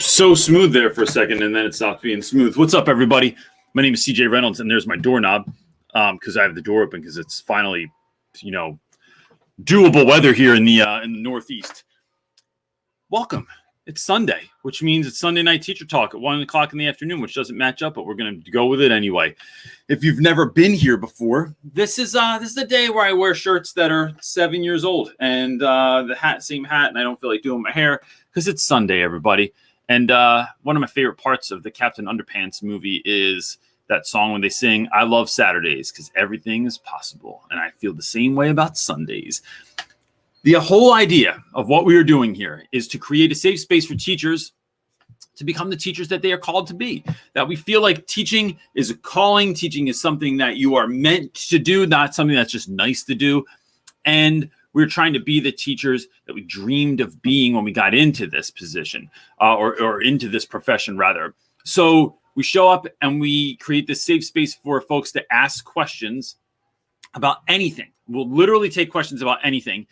so smooth there for a second, and then it stopped being smooth. What's up, everybody? My name is CJ Reynolds, and there's my doorknob because I have the door open because it's finally, doable weather here in the Northeast. Welcome. It's Sunday, which means it's Sunday night teacher talk at 1 o'clock in the afternoon, which doesn't match up, but we're going to go with it anyway. If you've never been here before, this is the day where I wear shirts that are 7 years old, and the same hat, and I don't feel like doing my hair because it's Sunday, everybody. And one of my favorite parts of the Captain Underpants movie is that song when they sing, "I love Saturdays because everything is possible." And I feel the same way about Sundays. The whole idea of what we are doing here is to create a safe space for teachers to become the teachers that they are called to be. That we feel like teaching is a calling. Teaching is something that you are meant to do, not something that's just nice to do. And we're trying to be the teachers that we dreamed of being when we got into this position or into this profession, rather. So we show up and we create this safe space for folks to ask questions about anything. We'll literally take questions about anything.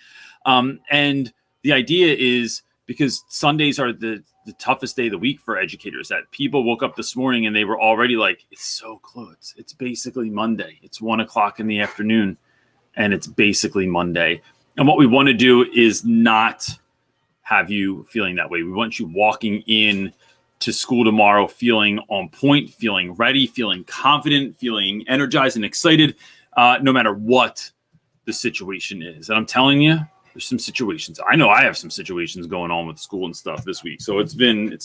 And the idea is because Sundays are the toughest day of the week for educators, that people woke up this morning and they were already like, it's so close. It's basically Monday. It's 1 o'clock in the afternoon and it's basically Monday. And what we want to do is not have you feeling that way. We want you walking in to school tomorrow feeling on point, feeling ready, feeling confident, feeling energized and excited, no matter what the situation is. And I'm telling you, there's some situations. I know I have some situations going on with school and stuff this week. So it's been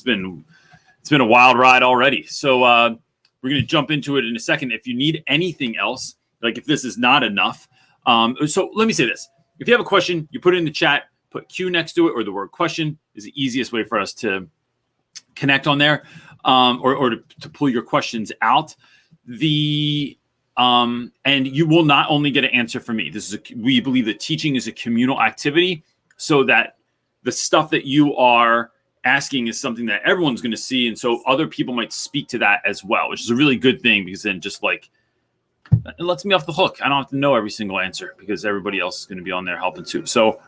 a wild ride already. So we're going to jump into it in a second. If you need anything else, like if this is not enough. So let me say this. If you have a question, you put it in the chat, put Q next to it, or the word question is the easiest way for us to connect on there, or to pull your questions out. And you will not only get an answer from me. We believe that teaching is a communal activity, so that the stuff that you are asking is something that everyone's going to see. And so other people might speak to that as well, which is a really good thing, because then just like, it lets me off the hook. I don't have to know every single answer because everybody else is going to be on there helping too. So,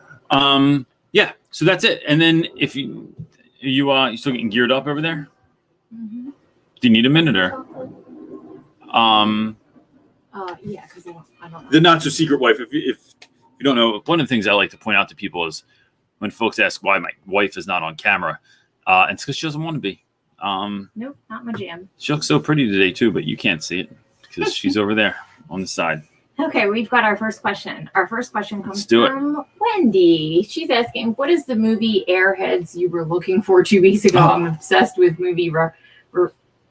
yeah, so that's it. And then if you still getting geared up over there? Mm-hmm. Do you need a minute or? Yeah, because I don't know. The not so secret wife. If you don't know, one of the things I like to point out to people is when folks ask why my wife is not on camera, and it's because she doesn't want to be. Nope, not my jam. She looks so pretty today too, but you can't see it because she's over there on the side. Okay, we've got our first question. Our first question comes from Wendy. She's asking, what is the movie Airheads you were looking for 2 weeks ago? Oh. I'm obsessed with movie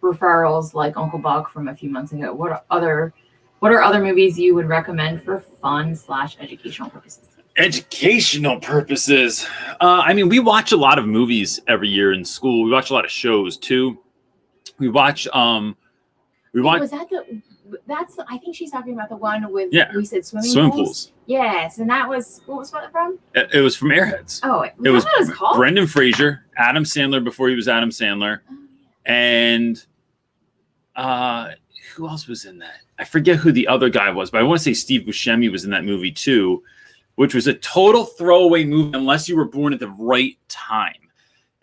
referrals like Uncle Buck from a few months ago. What are other movies you would recommend for fun/educational purposes? Educational purposes. I mean, we watch a lot of movies every year in school. We watch a lot of shows too. We watch. Was that I think she's talking about the one with, we said swimming pools. Yes. And what was it from? It was from Airheads. Oh, it was called? Brendan Fraser, Adam Sandler before he was Adam Sandler. And who else was in that? I forget who the other guy was, but I want to say Steve Buscemi was in that movie too, which was a total throwaway movie unless you were born at the right time.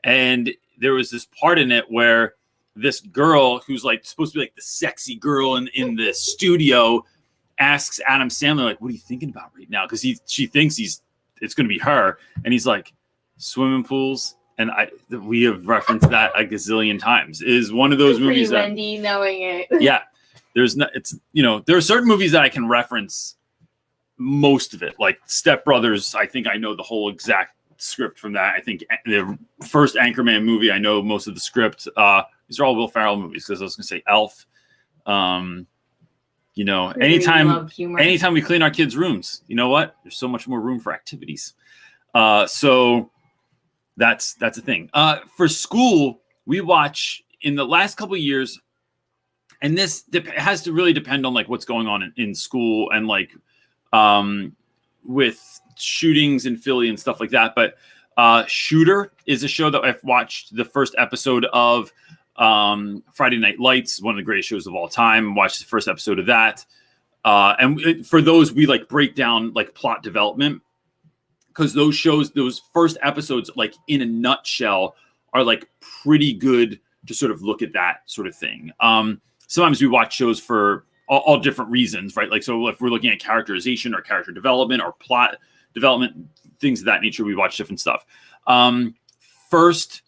And there was this part in it where this girl who's like supposed to be like the sexy girl in the studio asks Adam Sandler, like, what are you thinking about right now? Because she thinks it's going to be her. And he's like, swimming pools. And we have referenced that a gazillion times. It is one of those movies that Wendy knowing it. Yeah. There are certain movies that I can reference most of it. Like Step Brothers, I think I know the whole exact script from that. I think the first Anchorman movie, I know most of the script. These are all Will Ferrell movies, because I was going to say Elf. Anytime we clean our kids' rooms, you know what? There's so much more room for activities. So that's a thing. For school, we watch in the last couple of years, and this has to really depend on like what's going on in school and like with shootings in Philly and stuff like that. But Shooter is a show that I've watched the first episode of. Friday Night Lights, one of the greatest shows of all time. Watched the first episode of that. And for those, we like break down like plot development, because those shows, those first episodes, like in a nutshell, are like pretty good to sort of look at that sort of thing. Sometimes we watch shows for all different reasons, right? Like, so if we're looking at characterization or character development or plot development, things of that nature, we watch different stuff. First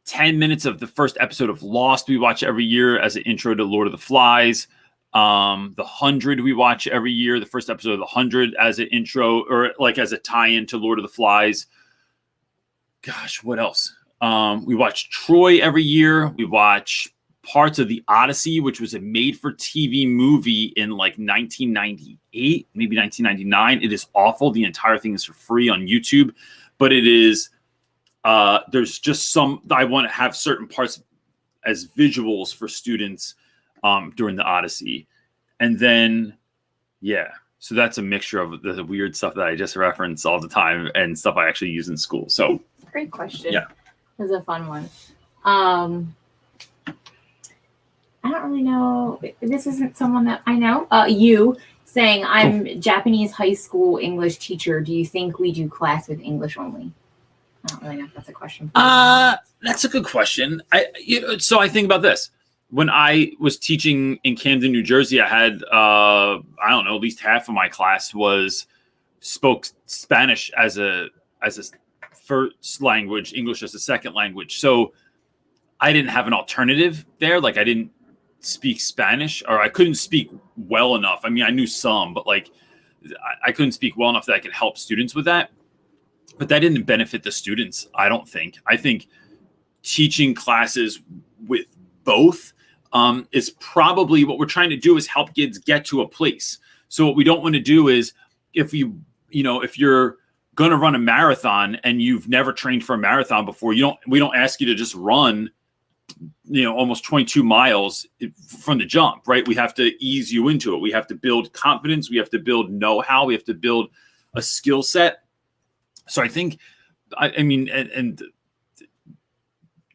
10 minutes of the first episode of Lost, we watch every year as an intro to Lord of the Flies. The 100 we watch every year, the first episode of the 100 as an intro or like as a tie-in to Lord of the Flies. Gosh, what else? We watch Troy every year. We watch parts of the Odyssey, which was a made-for-TV movie in like 1998, maybe 1999. It is awful. The entire thing is for free on YouTube, but it is, there's just I want to have certain parts as visuals for students during the Odyssey. And then, yeah, so that's a mixture of the weird stuff that I just reference all the time and stuff I actually use in school. So great question. Yeah. This is a fun one. I don't really know. This isn't someone that I know. You saying, I'm Japanese high school English teacher. Do you think we do class with English only? I don't really know if that's a question. That's a good question. So I think about this. When I was teaching in Camden, New Jersey, I had, I don't know, at least half of my class spoke Spanish as a first language, English as a second language. So I didn't have an alternative there. Like I didn't speak Spanish, or I couldn't speak well enough. I mean, I knew some, but like I couldn't speak well enough that I could help students with that. But that didn't benefit the students, I don't think. I think teaching classes with both is probably what we're trying to do, is help kids get to a place. So what we don't want to do is if you're going to run a marathon and you've never trained for a marathon before, we don't ask you to just run almost 22 miles from the jump, right? We have to ease you into it. We have to build confidence. We have to build know-how. We have to build a skill set. So I think, I mean, and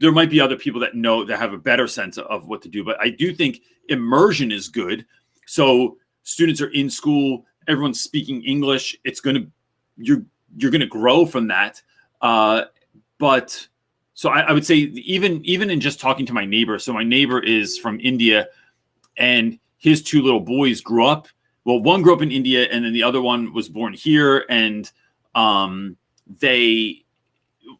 there might be other people that have a better sense of what to do, but I do think immersion is good. So students are in school, everyone's speaking English. You're going to grow from that. But so I would say even in just talking to my neighbor. So my neighbor is from India, and his two little boys grew up. Well, one grew up in India, and then the other one was born here. And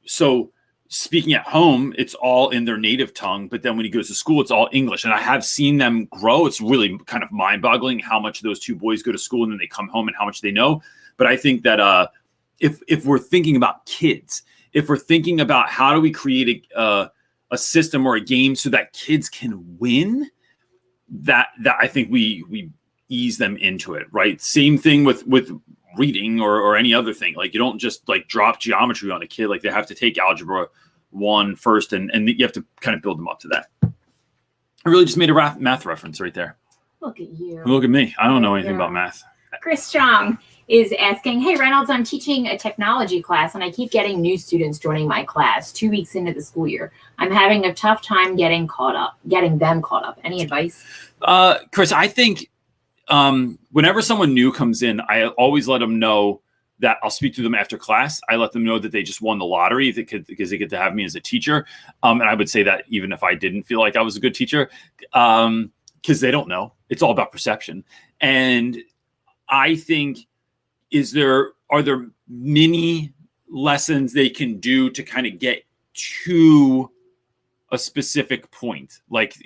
so speaking at home, it's all in their native tongue. But then when he goes to school, it's all English. And I have seen them grow. It's really kind of mind-boggling how much those two boys go to school and then they come home and how much they know. But I think that if we're thinking about kids, if we're thinking about how do we create a system or a game so that kids can win, that I think we ease them into it, right? Same thing with reading or any other thing. Like you don't just like drop geometry on a kid. Like they have to take algebra 1 first, and you have to kind of build them up to that. I really just made a math reference right there. Look at you. Look at me. I don't know anything about math. Chris Strong is asking, hey, Reynolds, I'm teaching a technology class and I keep getting new students joining my class 2 weeks into the school year. I'm having a tough time getting them caught up. Any advice? Chris, I think whenever someone new comes in, I always let them know that I'll speak to them after class. I let them know that they just won the lottery because they get to have me as a teacher. And I would say that even if I didn't feel like I was a good teacher, because they don't know. It's all about perception. And I think, are there mini lessons they can do to kind of get to a specific point? Like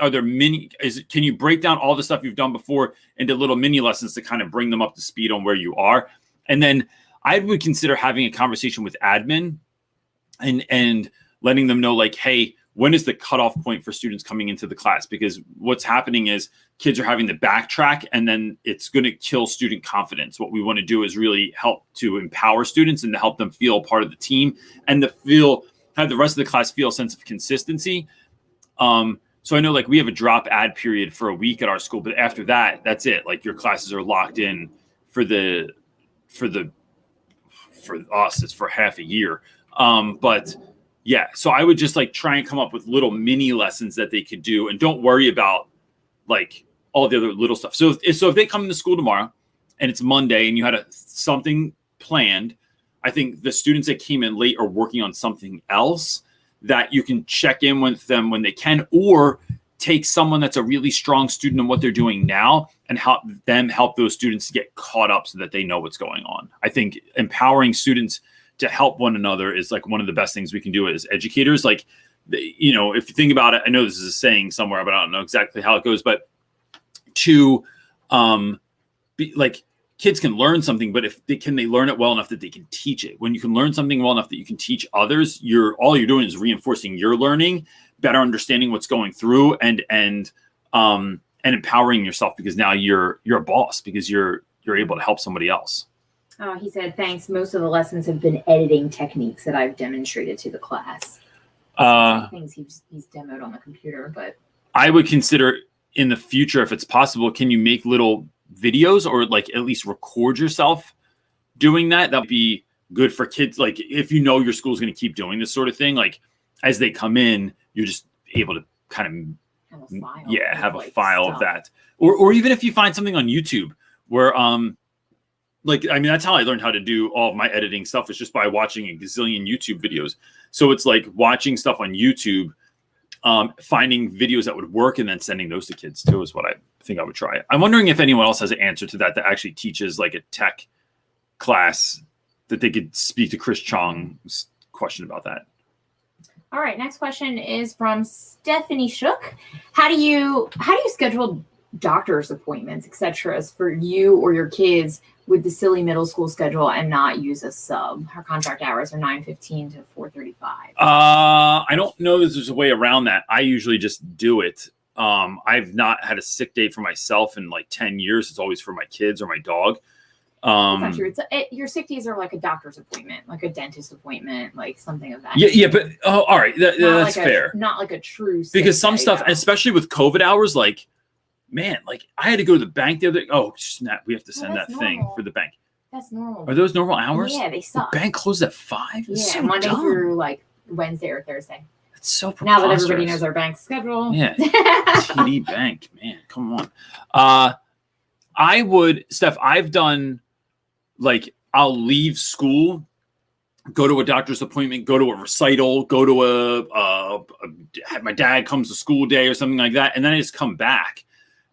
are there can you break down all the stuff you've done before into little mini lessons to kind of bring them up to speed on where you are? And then I would consider having a conversation with admin and letting them know, like, hey, when is the cutoff point for students coming into the class? Because what's happening is kids are having to backtrack, and then it's going to kill student confidence. What we want to do is really help to empower students and to help them feel part of the team and to have the rest of the class feel a sense of consistency. So I know, like, we have a drop ad period for a week at our school, but after that, that's it. Like, your classes are locked in for us, it's for half a year. But yeah, so I would just like try and come up with little mini lessons that they could do, and don't worry about like all the other little stuff. So if they come into school tomorrow and it's Monday and you had something planned, I think the students that came in late are working on something else. that you can check in with them when they can, or take someone that's a really strong student in what they're doing now and help those students get caught up so that they know what's going on. I think empowering students to help one another is like one of the best things we can do as educators. Like, you know, if you think about it, I know this is a saying somewhere, but I don't know exactly how it goes, but to be like, kids can learn something, but can they learn it well enough that they can teach it? When you can learn something well enough that you can teach others, all you're doing is reinforcing your learning, better understanding what's going through, and empowering yourself, because now you're a boss because you're able to help somebody else. Oh, he said, thanks. Most of the lessons have been editing techniques that I've demonstrated to the class. Things he's demoed on the computer, but I would consider in the future, if it's possible, can you make little videos or like at least record yourself doing that? That would be good for kids. Like if you know your school's going to keep doing this sort of thing, like as they come in, you're just able to kind of have a file of that. Or even if you find something on YouTube where that's how I learned how to do all of my editing stuff, is just by watching a gazillion YouTube videos. So it's like watching stuff on YouTube, finding videos that would work and then sending those to kids too is what I think I would try. I'm wondering if anyone else has an answer to that actually teaches like a tech class that they could speak to Chris Chong's question about that. All right, next question is from Stephanie Shook. How do you schedule doctor's appointments, etc., for you or your kids with the silly middle school schedule and not use a sub? Her contract hours are 9:15 to 4:35. I don't know that there's a way around that. I usually just do it. I've not had a sick day for myself in like 10 years. It's always for my kids or my dog. That's not true. Your sick days are like a doctor's appointment, like a dentist appointment, like something of that. Yeah, but all right, that's fair. Not like a true sick because some day, stuff, though. Especially with COVID hours, like, man, like I had to go to the bank the other day. Oh, snap. We have to send that thing for the bank. That's normal. Are those normal hours? Yeah, they suck. The bank closes at 5? Yeah, so Monday dumb. through like Wednesday or Thursday. That's so preposterous. Now that everybody knows our bank schedule. Yeah. TD Bank, man, come on. Steph, I've done, like, I'll leave school, go to a doctor's appointment, go to a recital, go to my dad comes to school day or something like that, and then I just come back.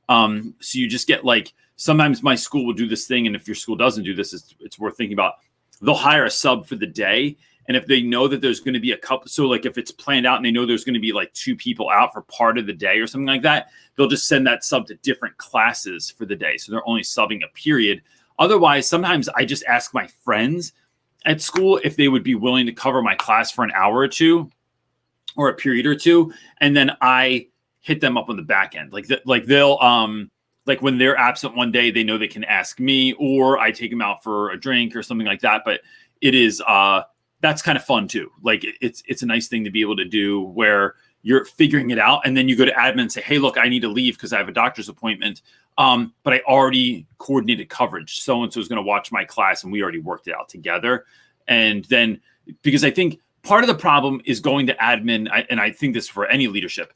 So you just get like, sometimes my school will do this thing, and if your school doesn't do this, it's worth thinking about. They'll hire a sub for the day, and if they know that there's going to be a couple, so like if it's planned out and they know there's going to be like 2 people out for part of the day or something like that, they'll just send that sub to different classes for the day. So they're only subbing a period. Otherwise, sometimes I just ask my friends at school if they would be willing to cover my class for an hour or two or a period or two. And then I hit them up on the back end. Like they'll, like when they're absent one day, they know they can ask me, or I take them out for a drink or something like that. But it is, that's kind of fun too. Like it's a nice thing to be able to do where you're figuring it out. And then you go to admin and say, hey, look, I need to leave because I have a doctor's appointment. But I already coordinated coverage. So-and-so is going to watch my class, and we already worked it out together. And then, because I think part of the problem is going to admin, and I think this for any leadership.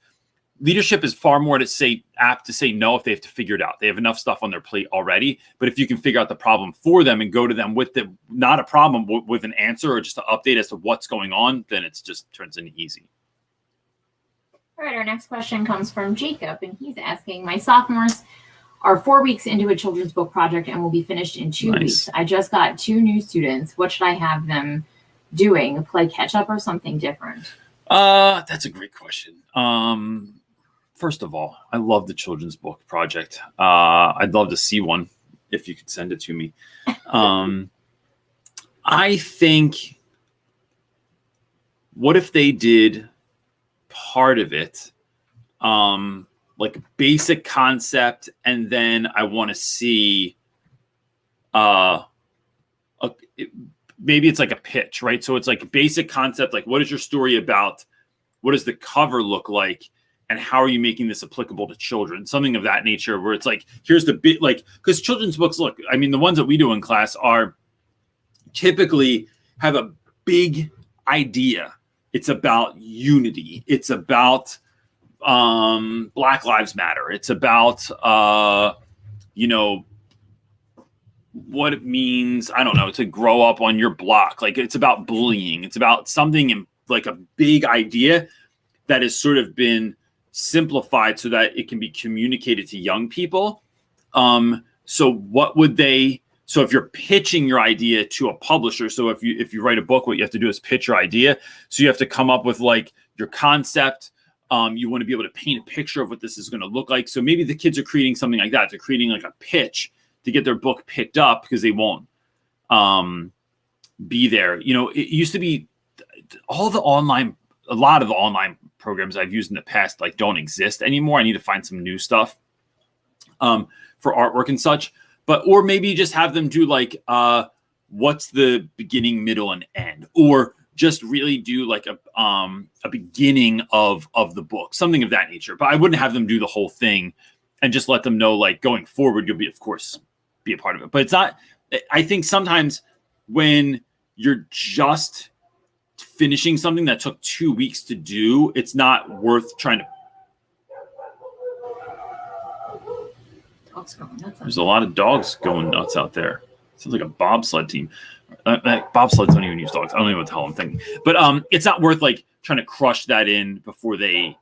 Leadership is far more apt to say no if they have to figure it out. They have enough stuff on their plate already. But if you can figure out the problem for them and go to them with not a problem, with an answer or just an update as to what's going on, then it's just turns into easy. All right, our next question comes from Jacob, and he's asking, my sophomores are 4 weeks into a children's book project and will be finished in 2 weeks. I just got 2 new students. What should I have them doing? Play catch up or something different? That's a great question. First of all, I love the children's book project. I'd love to see one if you could send it to me. I think, what if they did part of it, like basic concept, and then I want to see, maybe it's like a pitch, right? So it's like basic concept, like what is your story about? What does the cover look like? And how are you making this applicable to children? Something of that nature, where it's like, here's the bit, like, because children's books, look, I mean, the ones that we do in class are typically have a big idea. It's about unity. It's about Black Lives Matter. It's about, what it means, I don't know, to grow up on your block. Like, it's about bullying. It's about something like a big idea that has sort of been simplified so that it can be communicated to young people. So what would they? So if you're pitching your idea to a publisher, so if you write a book, what you have to do is pitch your idea. So you have to come up with like your concept. You want to be able to paint a picture of what this is going to look like. So maybe the kids are creating something like that. They're creating like a pitch to get their book picked up because they won't be there. You know, it used to be a lot of the online programs I've used in the past like don't exist anymore. I need to find some new stuff for artwork and such. Or maybe just have them do like what's the beginning, middle, and end, or just really do like a beginning of the book, something of that nature. But I wouldn't have them do the whole thing and just let them know like going forward, you'll be, of course, be a part of it. But it's not, I think sometimes when you're just finishing something that took 2 weeks to do, it's not worth trying to. There's a lot of dogs going nuts out there. Sounds like a bobsled team. Bobsleds don't even use dogs. I don't even know what the hell I'm thinking. But it's not worth like trying to crush that in before they,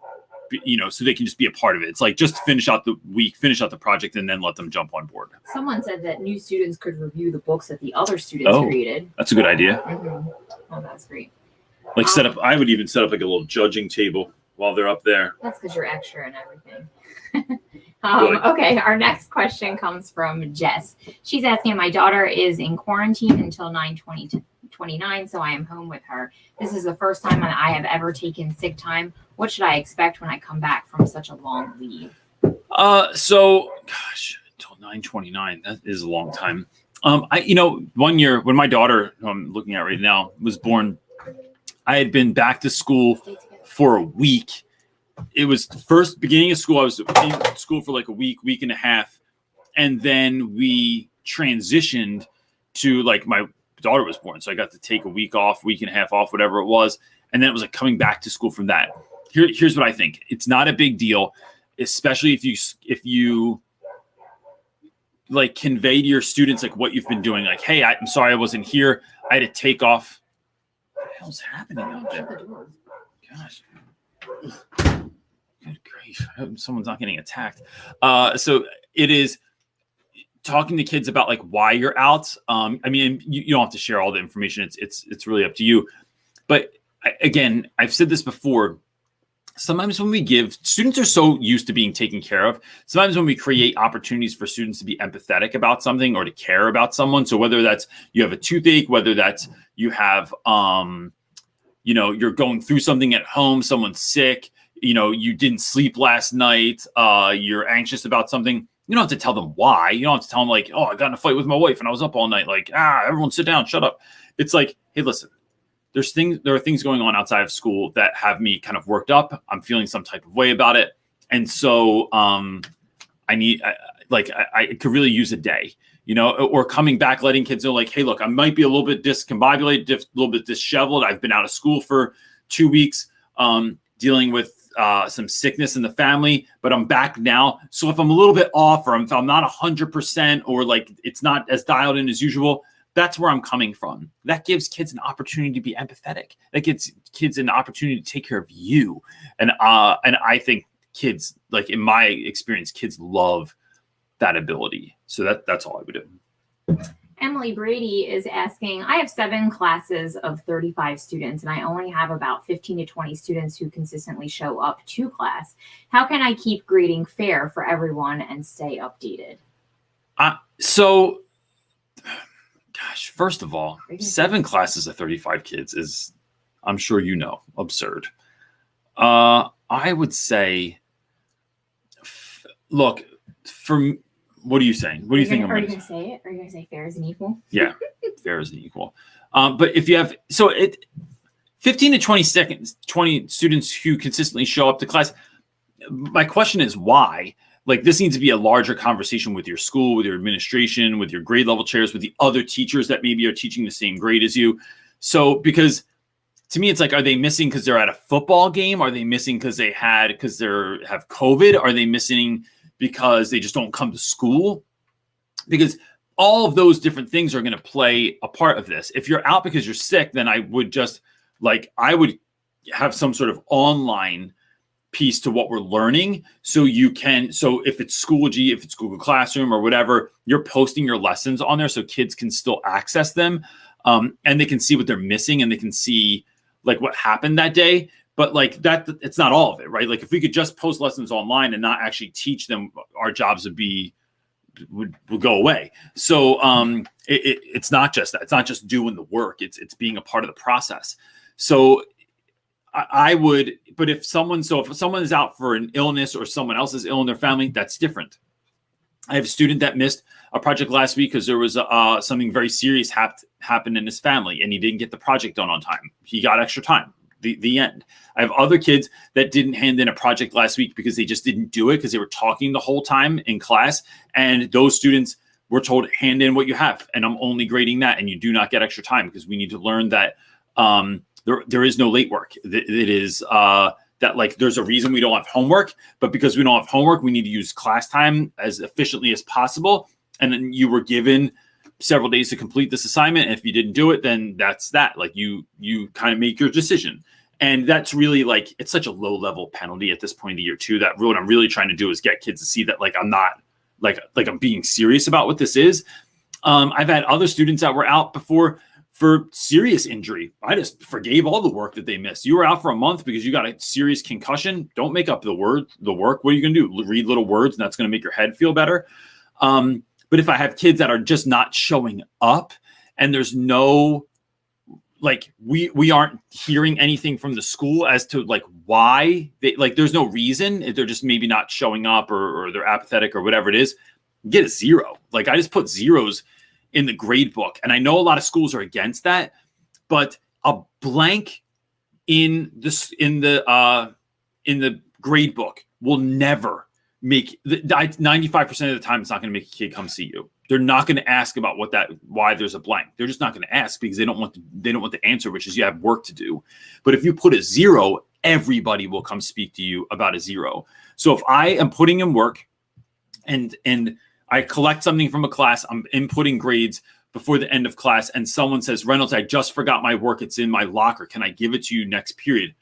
so they can just be a part of it. It's like just finish out the week, finish out the project, and then let them jump on board. Someone said that new students could review the books that the other students created. That's a good idea. Mm-hmm. Oh, that's great. Like I would even set up like a little judging table while they're up there. That's because you're extra and everything. Okay, our next question comes from Jess. She's asking, my daughter is in quarantine until 9/20/29, so I am home with her. This is the first time that I have ever taken sick time. What should I expect when I come back from such a long leave? So, gosh, until 9/29, that is a long time. 1 year when my daughter, who I'm looking at right now, was born, I had been back to school for a week. It was the first beginning of school. I was in school for like a week and a half. And then we transitioned to like my daughter was born. So I got to take a week and a half off, whatever it was. And then it was like coming back to school from that. Here's what I think. It's not a big deal, especially if you like convey to your students like what you've been doing. Like, hey, I'm sorry I wasn't here. I had to take off. What the hell's happening out there? Gosh. Good grief. I hope someone's not getting attacked. So it is talking to kids about like why you're out. I mean, you don't have to share all the information. It's really up to you. But again, I've said this before. Sometimes when we give, students are so used to being taken care of. Sometimes when we create opportunities for students to be empathetic about something or to care about someone. So whether that's you have a toothache, whether that's you have, you're going through something at home, someone's sick, you didn't sleep last night, you're anxious about something. You don't have to tell them why. You don't have to tell them like, oh, I got in a fight with my wife and I was up all night. Like, everyone sit down, shut up. It's like, hey, listen, there are things going on outside of school that have me kind of worked up. I'm feeling some type of way about it. And so I could really use a day, or coming back, letting kids know like, hey, look, I might be a little bit discombobulated, a little bit disheveled. I've been out of school for 2 weeks, dealing with some sickness in the family, but I'm back now. So if I'm a little bit off or if I'm not 100% or like it's not as dialed in as usual, that's where I'm coming from. That gives kids an opportunity to be empathetic. That gives kids an opportunity to take care of you. And I think kids, like in my experience, kids love that ability. So that's all I would do. Emily Brady is asking, I have 7 classes of 35 students, and I only have about 15 to 20 students who consistently show up to class. How can I keep grading fair for everyone and stay updated? First of all, 7 classes of 35 kids is, I'm sure absurd. I would say, look, what are you saying? What do you think? Are you going to say it? Are you going to say fair is an equal? Yeah, fair is an equal. But if you have, 15 to 20 students who consistently show up to class, my question is why? Like, this needs to be a larger conversation with your school, with your administration, with your grade level chairs, with the other teachers that maybe are teaching the same grade as you. So, because to me, it's like, are they missing because they're at a football game? Are they missing because they have COVID? Are they missing because they just don't come to school? Because all of those different things are going to play a part of this. If you're out because you're sick, then I would have some sort of online piece to what we're learning. So if it's Schoology, if it's Google Classroom or whatever, you're posting your lessons on there so kids can still access them. And they can see what they're missing, and they can see like what happened that day. But like that, it's not all of it, right? Like if we could just post lessons online and not actually teach them, our jobs would go away. So it's not just that. It's not just doing the work. It's being a part of the process. So I would, but if someone is out for an illness or someone else is ill in their family, that's different. I have a student that missed a project last week because there was something very serious happened in his family, and he didn't get the project done on time. He got extra time. The end. I have other kids that didn't hand in a project last week because they just didn't do it because they were talking the whole time in class. And those students were told, hand in what you have. And I'm only grading that. And you do not get extra time because we need to learn that there is no late work. It is that like there's a reason we don't have homework, but because we don't have homework, we need to use class time as efficiently as possible. And then you were given several days to complete this assignment. And if you didn't do it, then that's that. Like you kind of make your decision. And that's really like, it's such a low level penalty at this point in the year too, that what I'm really trying to do is get kids to see that like I'm not like I'm being serious about what this is. I've had other students that were out before for serious injury. I just forgave all the work that they missed. You were out for a month because you got a serious concussion. Don't make up the work. What are you going to do? Read little words, and that's going to make your head feel better. But if I have kids that are just not showing up and there's no, like, we aren't hearing anything from the school as to like why they, like, there's no reason. They're just maybe not showing up or they're apathetic or whatever it is, get a 0. Like I just put zeros in the grade book. And I know a lot of schools are against that, but a blank in the grade book will never make 95% of the time. It's not going to make a kid come see you. They're not going to ask about why there's a blank. They're just not going to ask because they don't want the answer, which is you have work to do. But if you put a 0, everybody will come speak to you about a 0. So if I am putting in work and I collect something from a class, I'm inputting grades before the end of class, and someone says, Reynolds, I just forgot my work. It's in my locker. Can I give it to you next period?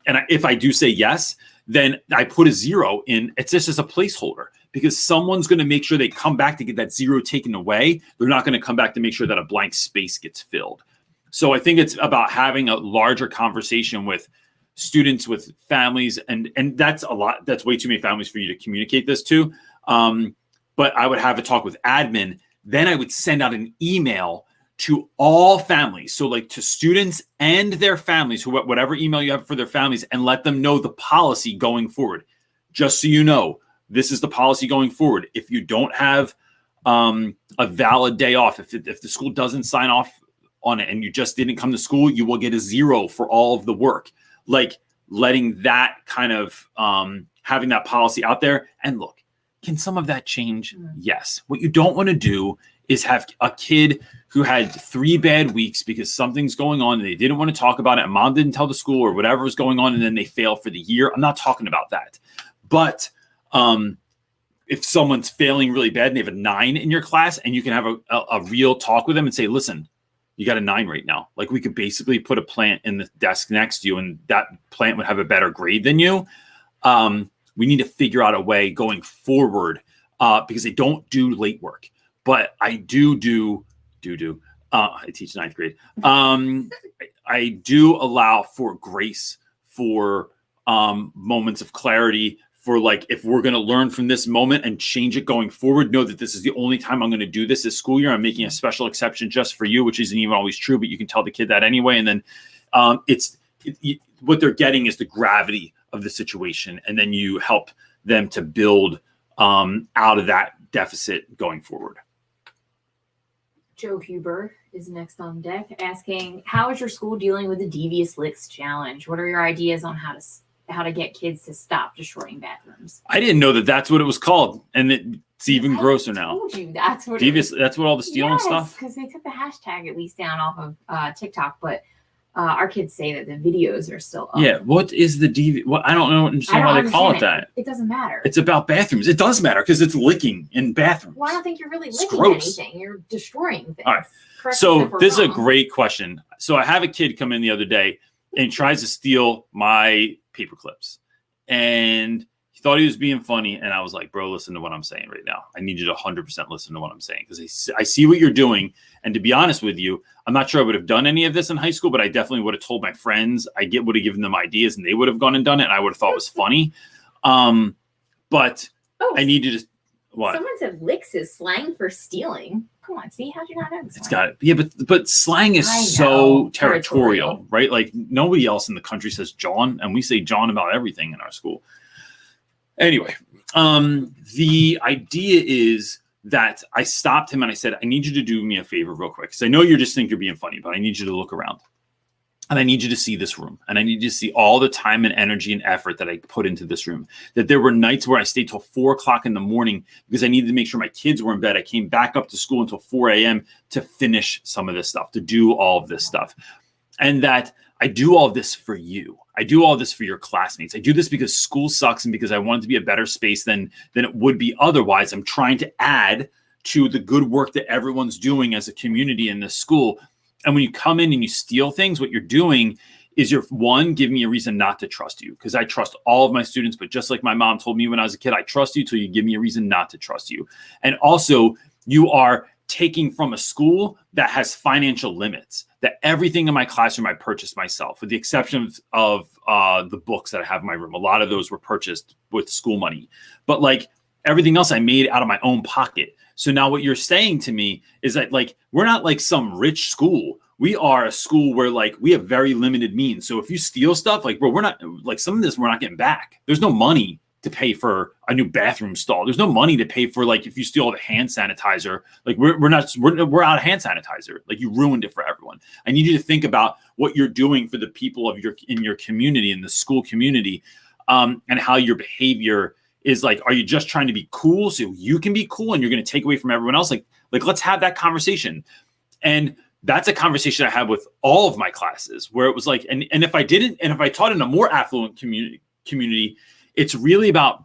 And if I do say yes, then I put a 0 in. It's just as a placeholder because someone's going to make sure they come back to get that 0 taken away. They're not going to come back to make sure that a blank space gets filled. So I think it's about having a larger conversation with students, with families, and that's a lot. That's way too many families for you to communicate this to. But I would have a talk with admin. Then I would send out an email to all families. So like to students and their families, whatever email you have for their families, and let them know the policy going forward. Just so you know, this is the policy going forward. If you don't have a valid day off, if the school doesn't sign off on it and you just didn't come to school, you will get a 0 for all of the work. Like letting that kind of having that policy out there. And look, can some of that change? Yes. What you don't want to do is have a kid who had 3 bad weeks because something's going on and they didn't want to talk about it and mom didn't tell the school or whatever was going on and then they fail for the year. I'm not talking about that. But if someone's failing really bad and they have a 9 in your class and you can have a real talk with them and say, listen, you got a 9 right now. Like we could basically put a plant in the desk next to you and that plant would have a better grade than you. We need to figure out a way going forward because they don't do late work. But I do I teach 9th grade. I do allow for grace for moments of clarity for like, if we're going to learn from this moment and change it going forward, know that this is the only time I'm going to do this school year. I'm making a special exception just for you, which isn't even always true, but you can tell the kid that anyway. And then what they're getting is the gravity of the situation. And then you help them to build out of that deficit going forward. Joe Huber is next on deck asking, how is your school dealing with the Devious Licks challenge? What are your ideas on how to get kids to stop destroying bathrooms? I didn't know that that's what it was called. And it's even grosser now. I told you that's what Devious, that's what all the stealing stuff? Because they took the hashtag at least down off of TikTok, but our kids say that the videos are still up. Yeah, what is the devious? I don't know why they call it that. It doesn't matter. It's about bathrooms. It does matter because it's licking in bathrooms. Well, I don't think you're really licking anything. You're destroying things. All right. So this is a great question. So I have a kid come in the other day and tries to steal my paper clips. And he thought he was being funny. And I was like, bro, listen to what I'm saying right now. I need you to 100% listen to what I'm saying, because I see what you're doing. And to be honest with you, I'm not sure I would have done any of this in high school, but I definitely would have told my friends. I would have given them ideas and they would have gone and done it. And I would have thought it was funny. But I need you to, what? Someone said licks is slang for stealing. Come on, see, how'd you not know? It's got it. Yeah, but slang is so territorial, right? Like nobody else in the country says John, and we say John about everything in our school. Anyway, the idea is that I stopped him and I said, I need you to do me a favor real quick, because I know you just think you're being funny, but I need you to look around. And I need you to see this room. And I need you to see all the time and energy and effort that I put into this room. That there were nights where I stayed till 4 o'clock in the morning because I needed to make sure my kids were in bed. I came back up to school until 4 a.m. to finish some of this stuff, to do all of this stuff. And that I do all of this for you. I do all this for your classmates. I do this because school sucks and because I want it to be a better space than it would be otherwise. I'm trying to add to the good work that everyone's doing as a community in this school. And when you come in and you steal things, what you're doing is you're, one, giving me a reason not to trust you, because I trust all of my students. But just like my mom told me when I was a kid, I trust you till you give me a reason not to trust you. And also, you are taking from a school that has financial limits, that everything in my classroom I purchased myself, with the exception of the books that I have in my room. A lot of those were purchased with school money. But like everything else I made out of my own pocket. So now what you're saying to me is that like, we're not like some rich school. We are a school where like we have very limited means. So if you steal stuff, like, bro, we're not like some of this, we're not getting back. There's no money to pay for a new bathroom stall. There's no money to pay for like, if you steal all the hand sanitizer, like we're out of hand sanitizer. Like you ruined it for everyone. I need you to think about what you're doing for the people of in your community, in the school community, and how your behavior is like, are you just trying to be cool so you can be cool and you're going to take away from everyone else? Like let's have that conversation. And that's a conversation I had with all of my classes, where it was like, and if I didn't, and if I taught in a more affluent community, it's really about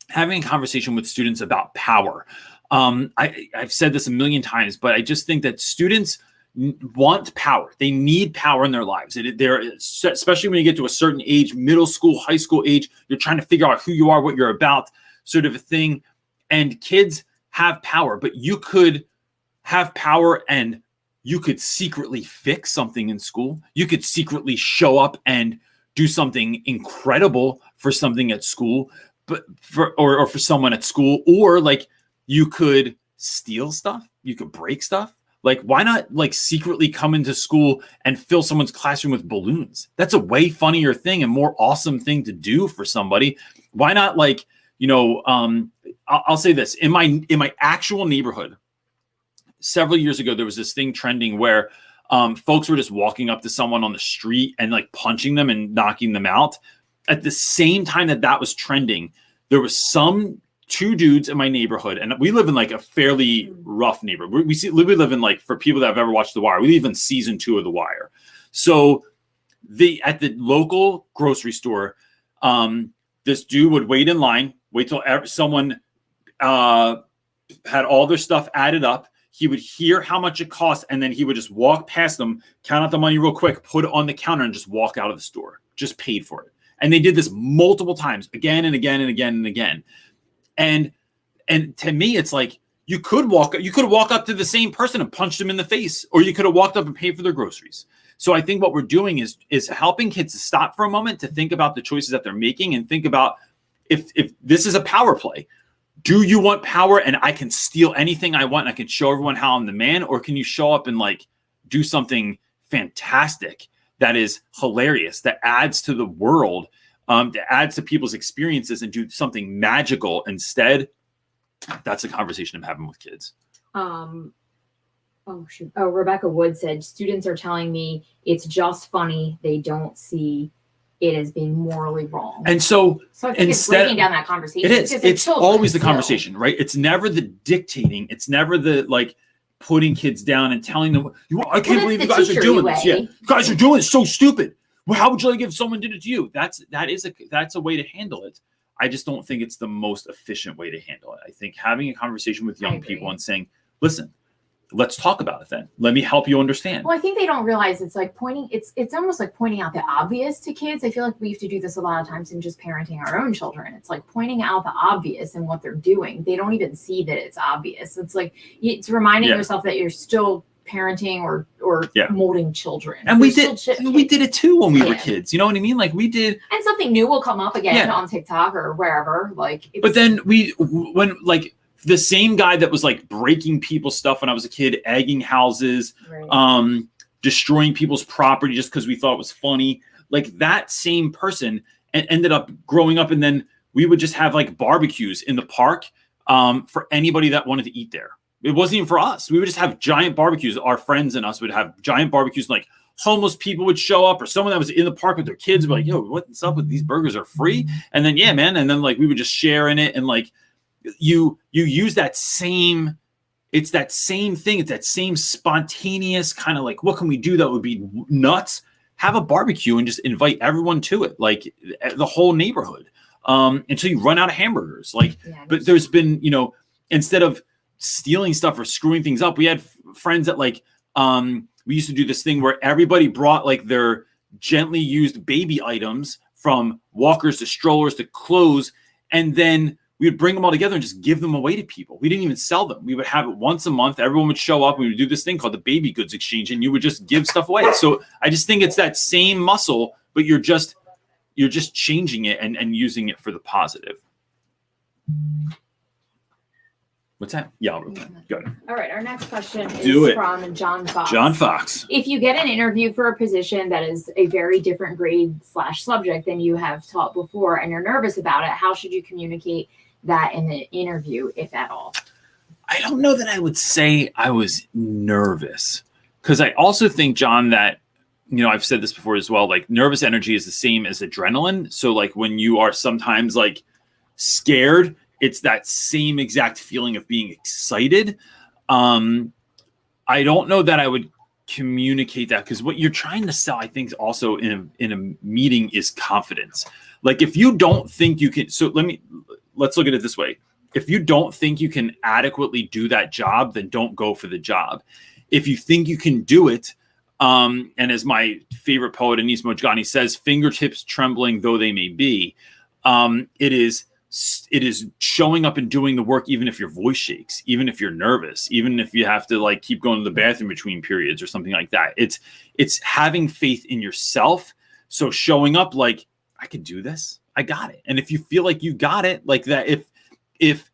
having a conversation with students about power. I've said this a million times, but I just think that students want power. They need power in their lives. They're, especially when you get to a certain age, middle school, high school age, you're trying to figure out who you are, what you're about, sort of a thing. And kids have power, but you could have power and you could secretly fix something in school. You could secretly show up and do something incredible for something at school, but for someone at school, or like you could steal stuff. You could break stuff. Like, why not like secretly come into school and fill someone's classroom with balloons? That's a way funnier thing and more awesome thing to do for somebody. Why not like, you know, I'll say this, in my actual neighborhood, several years ago, there was this thing trending where folks were just walking up to someone on the street and like punching them and knocking them out. At the same time that was trending, there was two dudes in my neighborhood, and we live in like a fairly rough neighborhood. We live in like, for people that have ever watched The Wire, we live in season 2 of The Wire. So at the local grocery store, this dude would wait in line, wait till someone had all their stuff added up. He would hear how much it cost, and then he would just walk past them, count out the money real quick, put it on the counter, and just walk out of the store. Just paid for it. And they did this multiple times, again and again and again and again. And to me, it's like you could walk up to the same person and punch them in the face, or you could have walked up and paid for their groceries. So I think what we're doing is helping kids to stop for a moment, to think about the choices that they're making, and think about if this is a power play. Do you want power and I can steal anything I want and I can show everyone how I'm the man? Or can you show up and like do something fantastic that is hilarious, that adds to the world, that adds to people's experiences, and do something magical instead? That's a conversation I'm having with kids. Rebecca Wood said, students are telling me it's just funny. They don't see it as being morally wrong. And so I think it's breaking down that conversation. It is. It's always the conversation, right? It's never the dictating. It's never the like putting kids down and telling them, I can't believe you guys are doing this. Yeah, you guys are doing it. So stupid. Well, how would you like if someone did it to you? That's a way to handle it. I just don't think it's the most efficient way to handle it. I think having a conversation with young people and saying, listen, let's talk about it then. Let me help you understand. Well, I think they don't realize it's like it's almost like pointing out the obvious to kids. I feel like we have to do this a lot of times in just parenting our own children. It's like pointing out the obvious and what they're doing. They don't even see that it's obvious. It's like it's reminding yourself that you're still parenting or molding children. And we did it too when we were kids. You know what I mean? Like we did. And something new will come up again on TikTok or wherever. But then when the same guy that was like breaking people's stuff when I was a kid, egging houses, destroying people's property just because we thought it was funny. Like that same person ended up growing up, and then we would just have like barbecues in the park for anybody that wanted to eat there. It wasn't even for us. We would just have giant barbecues. Our friends and us would have giant barbecues. Like homeless people would show up, or someone that was in the park with their kids would be like, yo, what's up with these burgers are free? And then, yeah, man. And then like, we would just share in it. And like you use that same, it's that same thing. It's that same spontaneous kind of like, what can we do that would be nuts? Have a barbecue and just invite everyone to it. Like the whole neighborhood until you run out of hamburgers. Like, but there's been, instead of stealing stuff or screwing things up, we had friends that like we used to do this thing where everybody brought like their gently used baby items, from walkers to strollers to clothes, and then we would bring them all together and just give them away to people. We didn't even sell them. We would have it once a month. Everyone would show up. We would do this thing called the baby goods exchange, and you would just give stuff away. So I just think it's that same muscle, but you're just changing it and using it for the positive. What's that? Yeah, go ahead. All right. Our next question is from John Fox. John Fox. If you get an interview for a position that is a very different grade/subject than you have taught before, and you're nervous about it, how should you communicate that in the interview, if at all? I don't know that I would say I was nervous, because I also think, John, that, I've said this before as well, like nervous energy is the same as adrenaline. So like when you are sometimes like scared, it's that same exact feeling of being excited. I don't know that I would communicate that, because what you're trying to sell, I think, also in a meeting is confidence. Like if you don't think you can, let's look at it this way. If you don't think you can adequately do that job, then don't go for the job. If you think you can do it, and as my favorite poet, Anis Mojgani, says, fingertips trembling though they may be, it is showing up and doing the work, even if your voice shakes, even if you're nervous, even if you have to like keep going to the bathroom between periods or something like that. It's having faith in yourself. So showing up like, I can do this. I got it. And if you feel like you got it, like that, if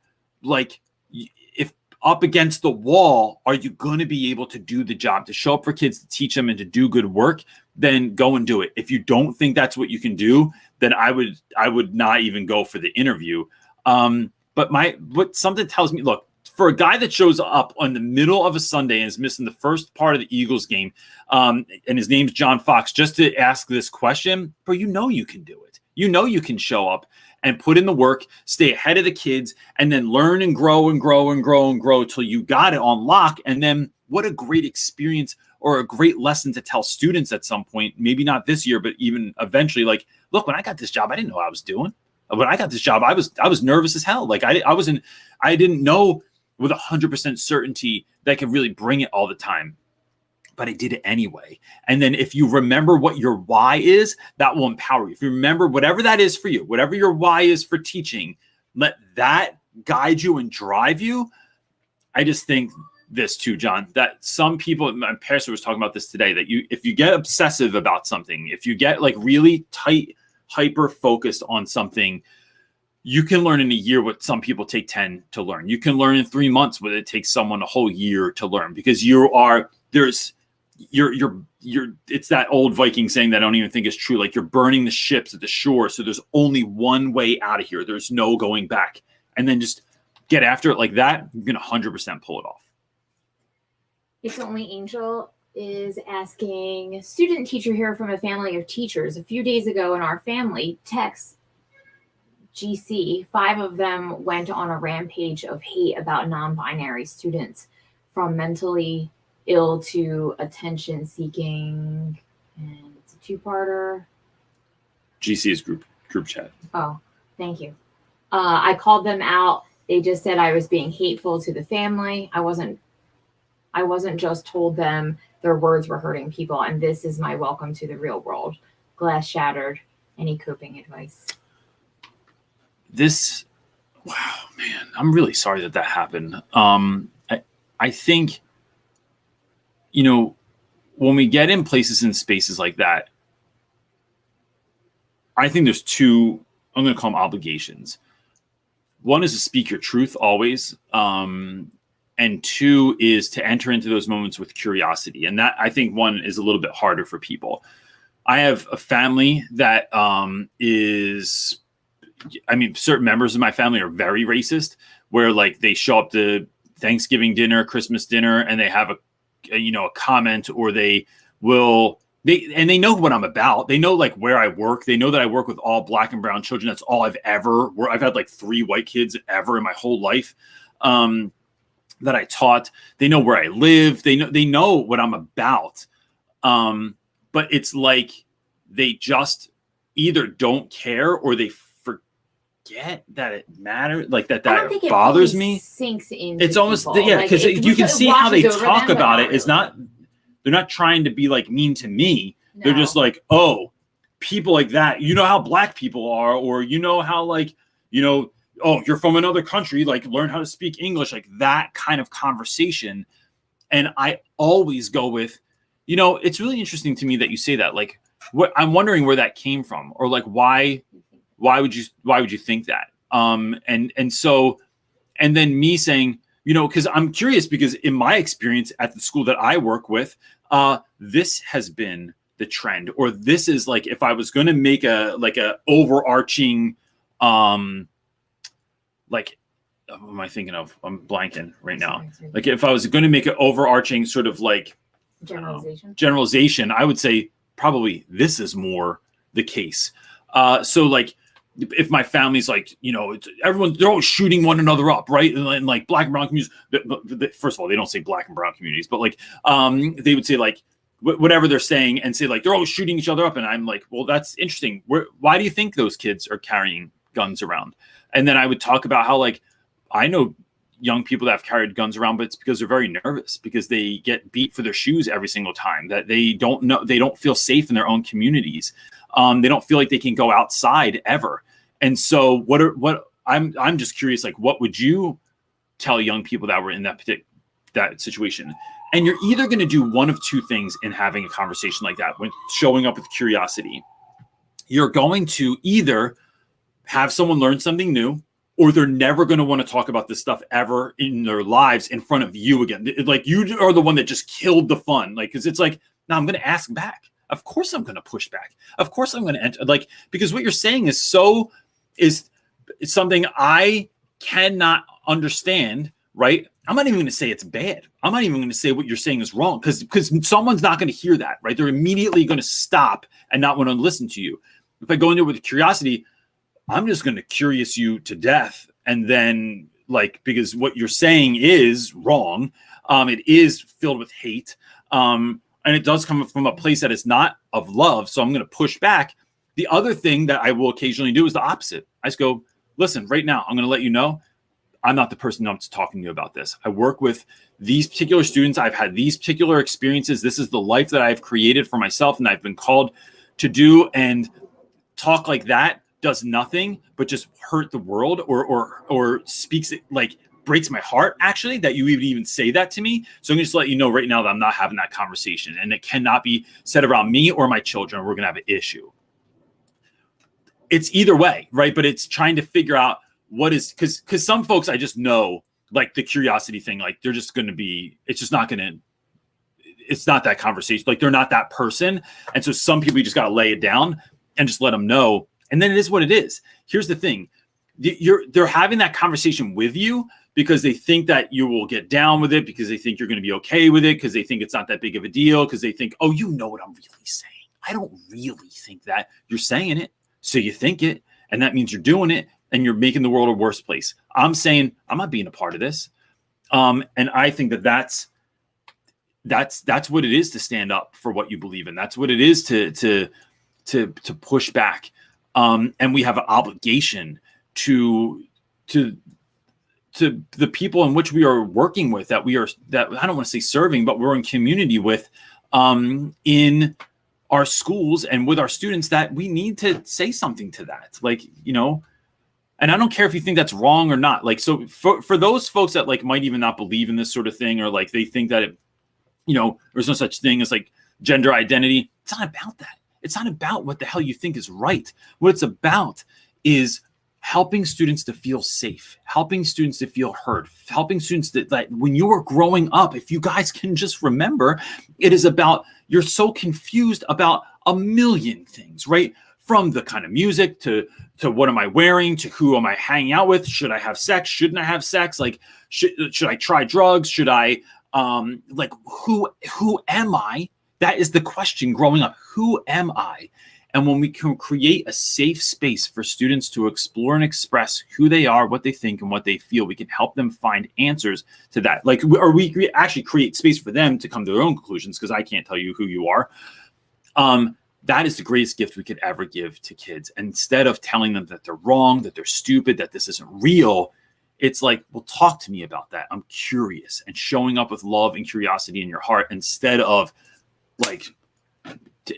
up against the wall, are you going to be able to do the job, to show up for kids, to teach them and to do good work? Then go and do it. If you don't think that's what you can do, then I would not even go for the interview. But something tells me, look, for a guy that shows up on the middle of a Sunday and is missing the first part of the Eagles game, and his name's John Fox, just to ask this question, bro, you can do it. You can show up and put in the work, stay ahead of the kids, and then learn and grow and grow and grow and grow till you got it on lock. And then what a great experience or a great lesson to tell students at some point, maybe not this year, but even eventually, like, look, when I got this job, I didn't know what I was doing. When I got this job, I was nervous as hell. Like I didn't know with 100% certainty that I could really bring it all the time, but I did it anyway. And then if you remember what your why is, that will empower you. If you remember whatever that is for you, whatever your why is for teaching, let that guide you and drive you. I just think this too, John, that some people, my pastor was talking about this today, that if you get obsessive about something, if you get like really tight, hyper focused on something, you can learn in a year what some people take 10 to learn. You can learn in 3 months what it takes someone a whole year to learn, because it's that old Viking saying that I don't even think is true. Like, you're burning the ships at the shore. So there's only one way out of here. There's no going back. And then just get after it like that. You're going to 100% pull it off. It's Only Angel is asking, student teacher here from a family of teachers. A few days ago in our family text GC, 5 of them went on a rampage of hate about non-binary students, from mentally ill to attention seeking, and it's a 2-parter. GC is group chat. Oh, thank you. I called them out. They just said I was being hateful to the family. I wasn't I wasn't just told them their words were hurting people, and this is my welcome to the real world. Glass shattered. Any coping advice? Wow, man, I'm really sorry that happened. I think, when we get in places and spaces like that, I think there's two, I'm going to call them obligations. One is to speak your truth always. And two is to enter into those moments with curiosity. And that, I think, one is a little bit harder for people. I have a family that certain members of my family are very racist, where like they show up to Thanksgiving dinner, Christmas dinner, and they have a comment, or they know what I'm about. They know like where I work. They know that I work with all Black and brown children. That's all I've had like 3 white kids ever in my whole life that I taught. They know where I live. They know what I'm about. But it's like they just either don't care or they forget that it matters. Like that bothers me. Sinks in. It's almost because you can see how they talk about it. It's not. They're not trying to be like mean to me. No. They're just like, oh, people like that. You know how Black people are, or how like oh, you're from another country. Like learn how to speak English. Like that kind of conversation. And I always go with, it's really interesting to me that you say that. Like, I'm wondering where that came from, or like why would you think that? And then me saying, because I'm curious, because in my experience at the school that I work with, this has been the trend, or this is like, if I was going to make a overarching, like, what am I thinking of? I'm blanking right now. Like if I was going to make an overarching sort of like generalization, I would say probably this is more the case. So like, if my family's like, they're always shooting one another up, right? And like Black and brown communities, first of all, they don't say Black and brown communities, but like, they would say like, whatever they're saying, and say like, they're always shooting each other up. And I'm like, well, that's interesting. Why do you think those kids are carrying guns around? And then I would talk about how like, I know young people that have carried guns around, but it's because they're very nervous, because they get beat for their shoes every single time, that they don't feel safe in their own communities. They don't feel like they can go outside ever. And so I'm just curious, like, what would you tell young people that were in that situation? And you're either going to do one of two things in having a conversation like that, when showing up with curiosity. You're going to either have someone learn something new, or they're never going to want to talk about this stuff ever in their lives in front of you again. Like, you are the one that just killed the fun. Like, because it's like, no, I'm going to ask back. Of course I'm going to push back. Of course I'm going to enter. Like, because what you're saying is something I cannot understand, right? I'm not even going to say it's bad. I'm not even going to say what you're saying is wrong, because someone's not going to hear that, right? They're immediately going to stop and not want to listen to you. If I go into it with curiosity, I'm just going to curious you to death. And then like, because what you're saying is wrong. It is filled with hate. And it does come from a place that is not of love. So I'm going to push back. The other thing that I will occasionally do is the opposite. I just go, listen, right now, I'm going to let you know, I'm not the person that's talking to you about this. I work with these particular students. I've had these particular experiences. This is the life that I've created for myself and I've been called to do. And talk like that does nothing but just hurt the world, or speaks it, like breaks my heart, actually, that you even say that to me. So I'm going to just let you know right now that I'm not having that conversation, and it cannot be said around me or my children. We're going to have an issue. It's either way, right? But it's trying to figure out what is, because some folks I just know, like the curiosity thing, like they're just going to be, it's not that conversation. Like they're not that person. And so some people, you just got to lay it down and just let them know. And then it is what it is. Here's the thing. They're having that conversation with you because they think that you will get down with it, because they think you're going to be okay with it, because they think it's not that big of a deal, because they think, oh, you know what I'm really saying. I don't really think that. You're saying it, so you think it, and that means you're doing it, and you're making the world a worse place. I'm saying I'm not being a part of this. And I think that's what it is to stand up for what you believe in. That's what it is to push back. And we have an obligation to the people in which we are working with, that I don't want to say serving, but we're in community with, in our schools and with our students, that we need to say something to that. Like, and I don't care if you think that's wrong or not. Like, so for those folks that like might even not believe in this sort of thing, or like they think that it, there's no such thing as like gender identity. It's not about that. It's not about what the hell you think is right. What it's about is helping students to feel safe, helping students to feel heard, helping students that when you were growing up, if you guys can just remember, it is about, you're so confused about a million things, right? From the kind of music to what am I wearing, to who am I hanging out with? Should I have sex? Shouldn't I have sex? Like, should I try drugs? Should I, like, who am I? That is the question growing up. Who am I? And when we can create a safe space for students to explore and express who they are, what they think, and what they feel, we can help them find answers to that. Like, or we actually create space for them to come to their own conclusions, because I can't tell you who you are. That is the greatest gift we could ever give to kids. And instead of telling them that they're wrong, that they're stupid, that this isn't real, it's like, well, talk to me about that. I'm curious, and showing up with love and curiosity in your heart, instead of like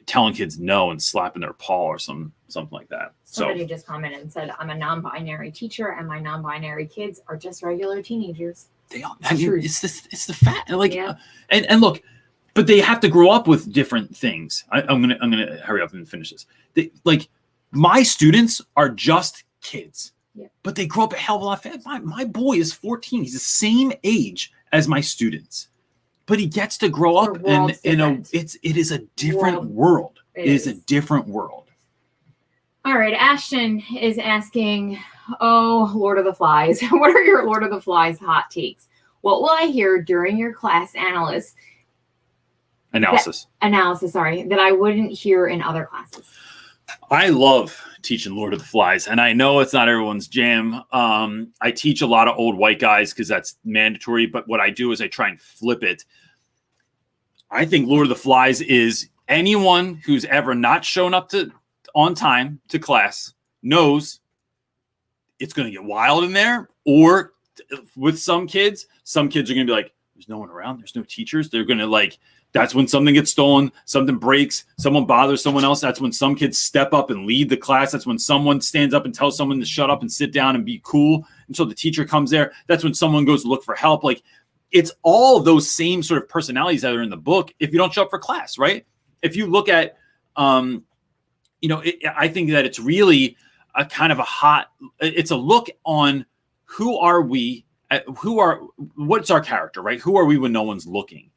telling kids no and slapping their paw or something like that. Somebody just commented and said, I'm a non-binary teacher, and my non-binary kids are just regular teenagers. They are. I mean, it's the fact. Like, yeah. And look, but they have to grow up with different things. I'm gonna hurry up and finish this. Like, my students are just kids, but they grow up a hell of a lot faster. My boy is 14. He's the same age as my students, but he gets to grow up it is a different world. It is a different world. All right. Ashton is asking, oh, Lord of the Flies. What are your Lord of the Flies hot takes? What will I hear during your class analysis, that I wouldn't hear in other classes? I love teaching Lord of the Flies, and I know it's not everyone's jam. I teach a lot of old white guys because that's mandatory, but what I do is I try and flip it. I think Lord of the Flies is anyone who's ever not shown up on time to class knows it's going to get wild in there. Or with some kids are going to be like, there's no one around, there's no teachers. They're going to like, that's when something gets stolen, something breaks, someone bothers someone else. That's when some kids step up and lead the class. That's when someone stands up and tells someone to shut up and sit down and be cool until the teacher comes there. That's when someone goes to look for help. Like, it's all those same sort of personalities that are in the book if you don't show up for class, right? If you look at, I think that it's really a kind of it's a look on who are we, what's our character, right? Who are we when no one's looking?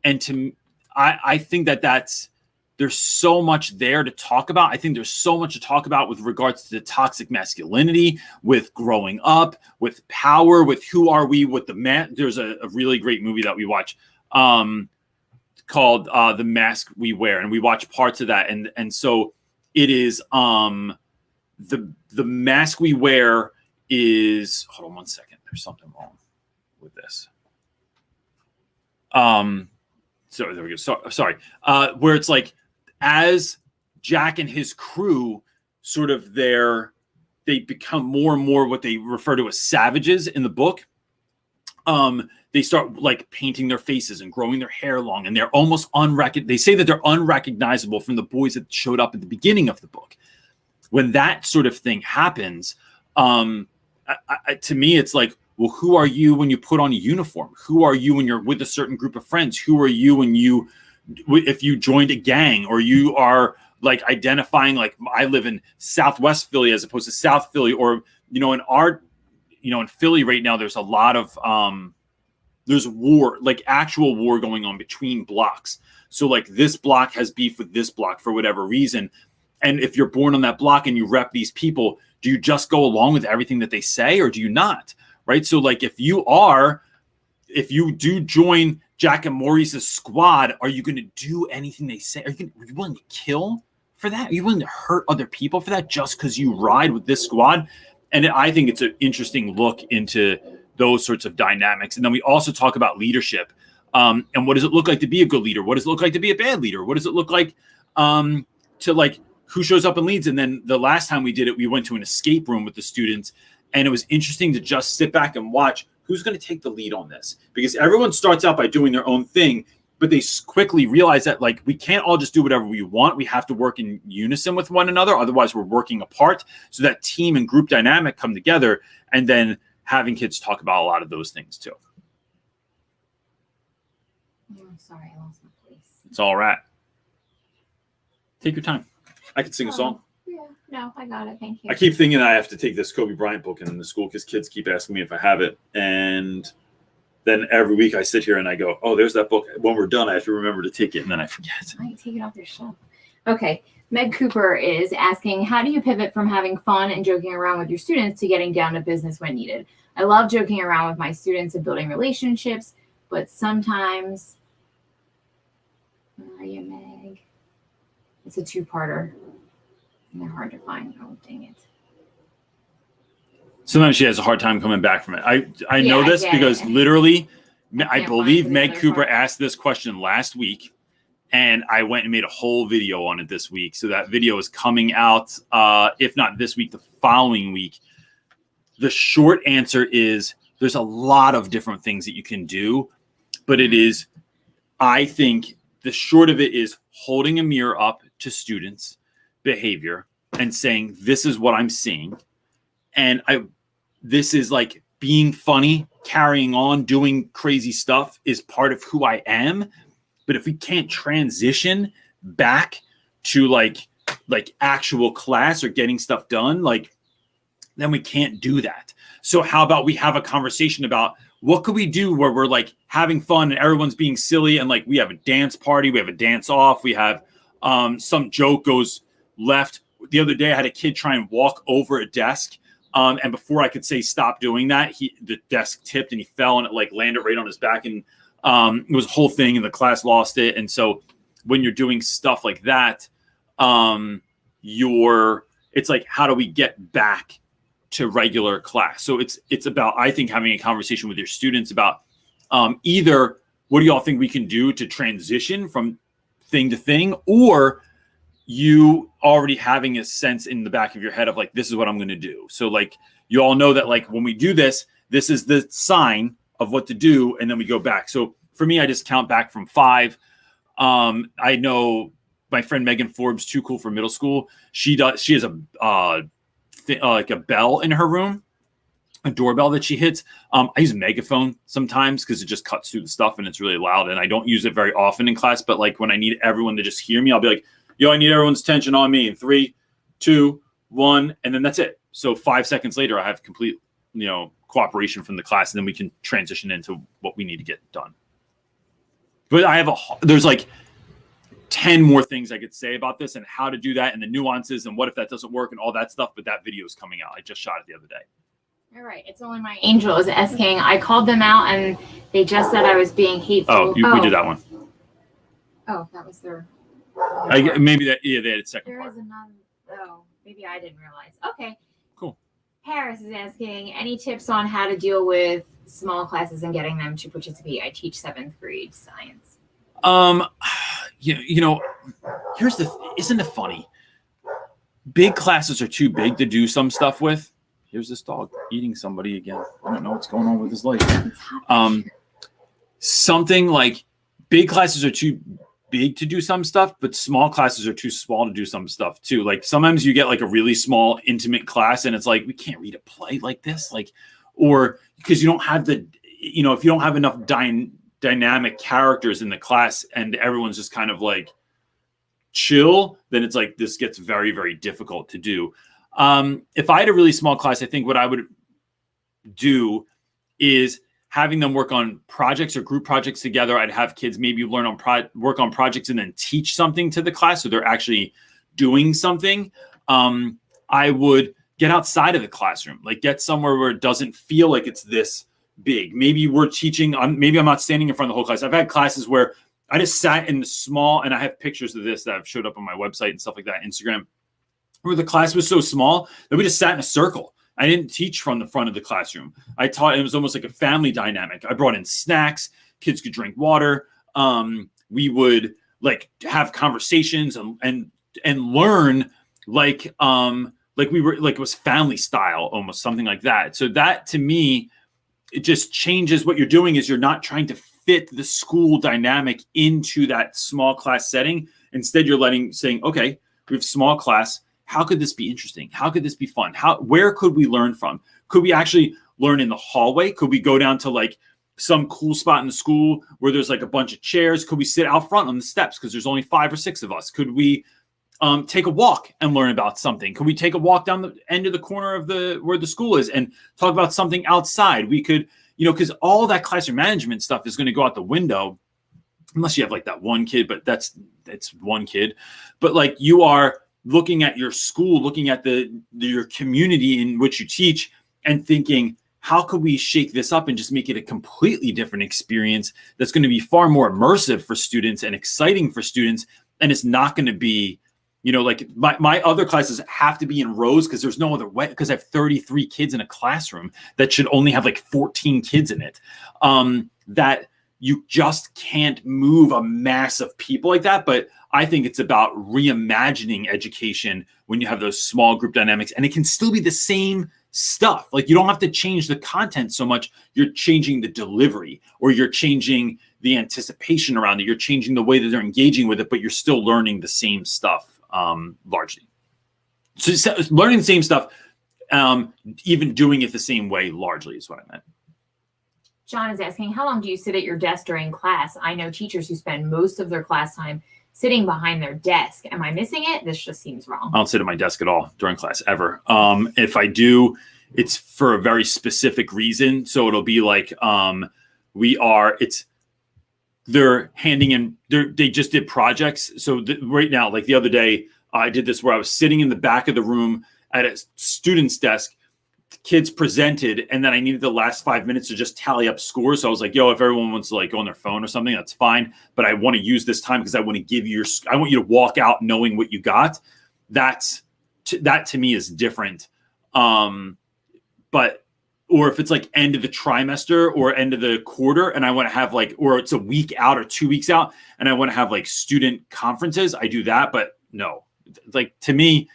And I think there's so much there to talk about. I think there's so much to talk about with regards to the toxic masculinity, with growing up, with power, with who are we, with the man. There's a really great movie that we watch called The Mask We Wear, and we watch parts of that. And so it is the mask we wear is, hold on one second. There's something wrong with this. So there we go. Sorry. Where it's like, as Jack and his crew sort of they become more and more what they refer to as savages in the book. They start like painting their faces and growing their hair long, and they're almost they say that they're unrecognizable from the boys that showed up at the beginning of the book. When that sort of thing happens, to me, it's like, well, who are you when you put on a uniform? Who are you when you're with a certain group of friends? Who are you if you joined a gang, or you are like identifying, like, I live in Southwest Philly as opposed to South Philly, or, in Philly right now, there's a lot of, there's war, like actual war going on between blocks. So like this block has beef with this block for whatever reason. And if you're born on that block and you rep these people, do you just go along with everything that they say, or do you not? Right. So like, if you do join Jack and Maurice's squad, are you going to do anything they say? Are you willing to kill for that? Are you willing to hurt other people for that just because you ride with this squad? And I think it's an interesting look into those sorts of dynamics. And then we also talk about leadership. And what does it look like to be a good leader? What does it look like to be a bad leader? What does it look like to like, who shows up and leads? And then the last time we did it, we went to an escape room with the students, And it was interesting to just sit back and watch who's going to take the lead on this, because everyone starts out by doing their own thing, but they quickly realize that like we can't all just do whatever we want. We have to work in unison with one another. Otherwise, we're working apart. So that team and group dynamic come together, and then having kids talk about a lot of those things too. Oh, I'm sorry, I lost my place. It's all right. Take your time. I could sing a song. Yeah, no, I got it. Thank you. I keep thinking I have to take this Kobe Bryant book in the school because kids keep asking me if I have it. And then every week I sit here and I go, oh, there's that book. When we're done, I have to remember to take it. And then I forget. I might take it off your shelf. Okay. Meg Cooper is asking, how do you pivot from having fun and joking around with your students to getting down to business when needed? I love joking around with my students and building relationships, but sometimes, where are you, Meg? It's a two-parter. And they're hard to find. Oh, dang it. Sometimes she has a hard time coming back from it. I know this because literally, I believe Meg Cooper asked this question last week, and I went and made a whole video on it this week. So that video is coming out, if not this week, the following week. The short answer is there's a lot of different things that you can do, but it is, I think the short of it is holding a mirror up to students' behavior and saying, this is what I'm seeing. And this is like being funny, carrying on, doing crazy stuff is part of who I am. But if we can't transition back to like actual class or getting stuff done, like, then we can't do that. So how about we have a conversation about what could we do where we're like having fun and everyone's being silly, and like we have a dance party, we have a dance off, we have some joke goes left. The other day I had a kid try and walk over a desk. And before I could say stop doing that, the desk tipped and he fell and it like landed right on his back, and it was a whole thing and the class lost it. And so when you're doing stuff like that, it's like, how do we get back to regular class? So it's about, I think, having a conversation with your students about either what do y'all think we can do to transition from thing to thing, or you already having a sense in the back of your head of like, this is what I'm going to do. So like, you all know that like when we do this, this is the sign of what to do. And then we go back. So for me, I just count back from 5. I know my friend Megan Forbes, too cool for middle school. She has like a bell in her room, a doorbell that she hits. I use a megaphone sometimes because it just cuts through the stuff and it's really loud. And I don't use it very often in class, but like when I need everyone to just hear me, I'll be like, yo, I need everyone's attention on me in 3, 2, 1, and then that's it. So 5 seconds later, I have complete, cooperation from the class, and then we can transition into what we need to get done. But there's like 10 more things I could say about this and how to do that and the nuances and what if that doesn't work and all that stuff. But that video is coming out. I just shot it the other day. All right. It's only my angel is asking. I called them out and they just said I was being hateful. We did that one. Oh, that was their. Maybe that. Yeah, they had a second there part. Is another. Oh, maybe I didn't realize. Okay. Cool. Paris is asking, any tips on how to deal with small classes and getting them to participate? I teach 7th grade science. Isn't it funny? Big classes are too big to do some stuff with. Here's this dog eating somebody again. I don't know what's going on with his life. Something like big classes are too big to do some stuff, but small classes are too small to do some stuff too. Like sometimes you get like a really small, intimate class and it's like, we can't read a play like this. Like, or because you don't have if you don't have enough dynamic characters in the class and everyone's just kind of like chill, then it's like, this gets very, very difficult to do. If I had a really small class, I think what I would do is having them work on projects or group projects together. I'd have kids maybe work on projects and then teach something to the class. So they're actually doing something. I would get outside of the classroom, like get somewhere where it doesn't feel like it's this big. Maybe we're teaching, maybe I'm not standing in front of the whole class. I've had classes where I just sat in the small, and I have pictures of this that have showed up on my website and stuff like that, Instagram, where the class was so small that we just sat in a circle. I didn't teach from the front of the classroom. I taught, it was almost like a family dynamic. I brought in snacks, kids could drink water. We would like have conversations and learn like like it was family style, almost something like that. So that to me, it just changes. What you're doing is you're not trying to fit the school dynamic into that small class setting. Instead, you're saying, okay, we have small class. How could this be interesting? How could this be fun? Where could we learn from? Could we actually learn in the hallway? Could we go down to like some cool spot in the school where there's like a bunch of chairs? Could we sit out front on the steps because there's only 5 or 6 of us? Could we take a walk and learn about something? Could we take a walk down the end of the corner of where the school is and talk about something outside? We could, because all that classroom management stuff is going to go out the window unless you have like that one kid, but it's one kid. But like you are looking at your school, looking at your community in which you teach and thinking, how could we shake this up and just make it a completely different experience that's going to be far more immersive for students and exciting for students? And it's not going to be, like my other classes have to be in rows because there's no other way, because I have 33 kids in a classroom that should only have like 14 kids in it. That you just can't move a mass of people like that. But I think it's about reimagining education when you have those small group dynamics, and it can still be the same stuff. Like you don't have to change the content so much. You're changing the delivery, or you're changing the anticipation around it. You're changing the way that they're engaging with it, but you're still learning the same stuff largely. So learning the same stuff, even doing it the same way largely is what I meant. John is asking, how long do you sit at your desk during class? I know teachers who spend most of their class time sitting behind their desk. Am I missing it? This just seems wrong. I don't sit at my desk at all during class ever. If I do, it's for a very specific reason. So it'll be like they're handing in, they just did projects. So right now, like the other day, I did this where I was sitting in the back of the room at a student's desk. Kids presented, and then I needed the last 5 minutes to just tally up scores. So I was like, yo, if everyone wants to like go on their phone or something, that's fine. But I want to use this time because I want to give you I want you to walk out knowing what you got. That to me is different. Or if it's like end of the trimester or end of the quarter, and I want to have like, or it's a week out or 2 weeks out, and I want to have like student conferences, I do that. But no, like to me,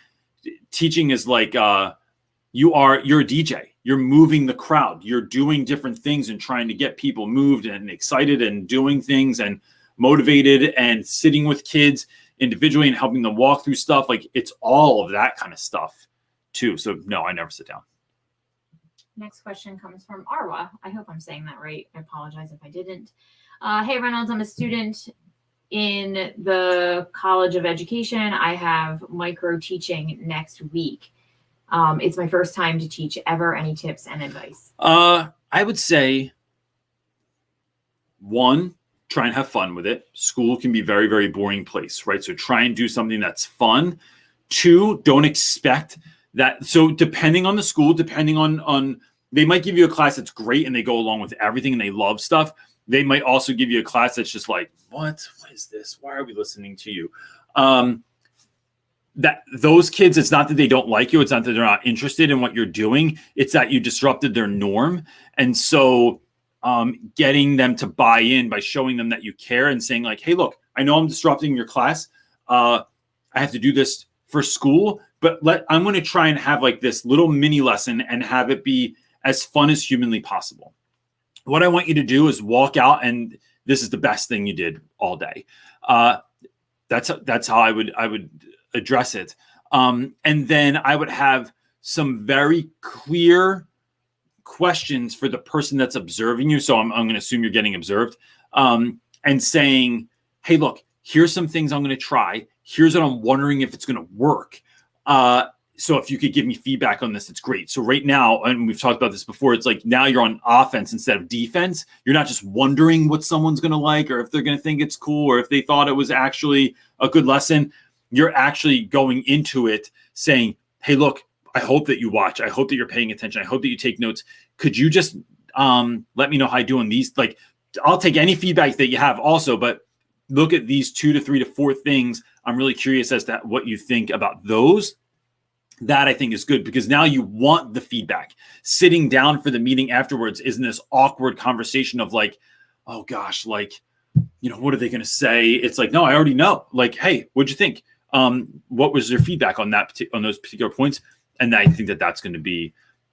teaching is like, you're a DJ. You're moving the crowd. You're doing different things and trying to get people moved and excited and doing things and motivated and sitting with kids individually and helping them walk through stuff. Like it's all of that kind of stuff too. So no, I never sit down. Next question comes from Arwa. I hope I'm saying that right. I apologize if I didn't. Hey, Reynolds, I'm a student in the College of Education. I have microteaching next week. It's my first time to teach ever. Any tips and advice? I would say 1, try and have fun with it. School can be a very, very boring place, right? So try and do something that's fun. 2, don't expect that. So depending on the school, depending on they might give you a class that's great and they go along with everything and they love stuff. They might also give you a class that's just like, what is this? Why are we listening to you? That those kids, it's not that they don't like you. It's not that they're not interested in what you're doing. It's that you disrupted their norm. And so getting them to buy in by showing them that you care and saying like, hey, look, I know I'm disrupting your class. I have to do this for school, but I'm going to try and have like this little mini lesson and have it be as fun as humanly possible. What I want you to do is walk out and this is the best thing you did all day. That's how I would address it. And then I would have some very clear questions for the person that's observing you. So I'm going to assume you're getting observed, and saying, hey, look, here's some things I'm going to try. Here's what I'm wondering if it's going to work. So if you could give me feedback on this, it's great. So right now, and we've talked about this before, it's like now you're on offense instead of defense. You're not just wondering what someone's going to like, or if they're going to think it's cool, or if they thought it was actually a good lesson. You're actually going into it saying, hey, look, I hope that you watch. I hope that you're paying attention. I hope that you take notes. Could you just let me know how I do on these? Like, I'll take any feedback that you have also, but look at these 2 to 3 to 4 things. I'm really curious as to what you think about those. That I think is good because now you want the feedback. Sitting down for the meeting afterwards isn't this awkward conversation of like, oh gosh, like, what are they going to say? It's like, no, I already know. Like, hey, what'd you think? What was your feedback on those particular points? And I think that that's going to be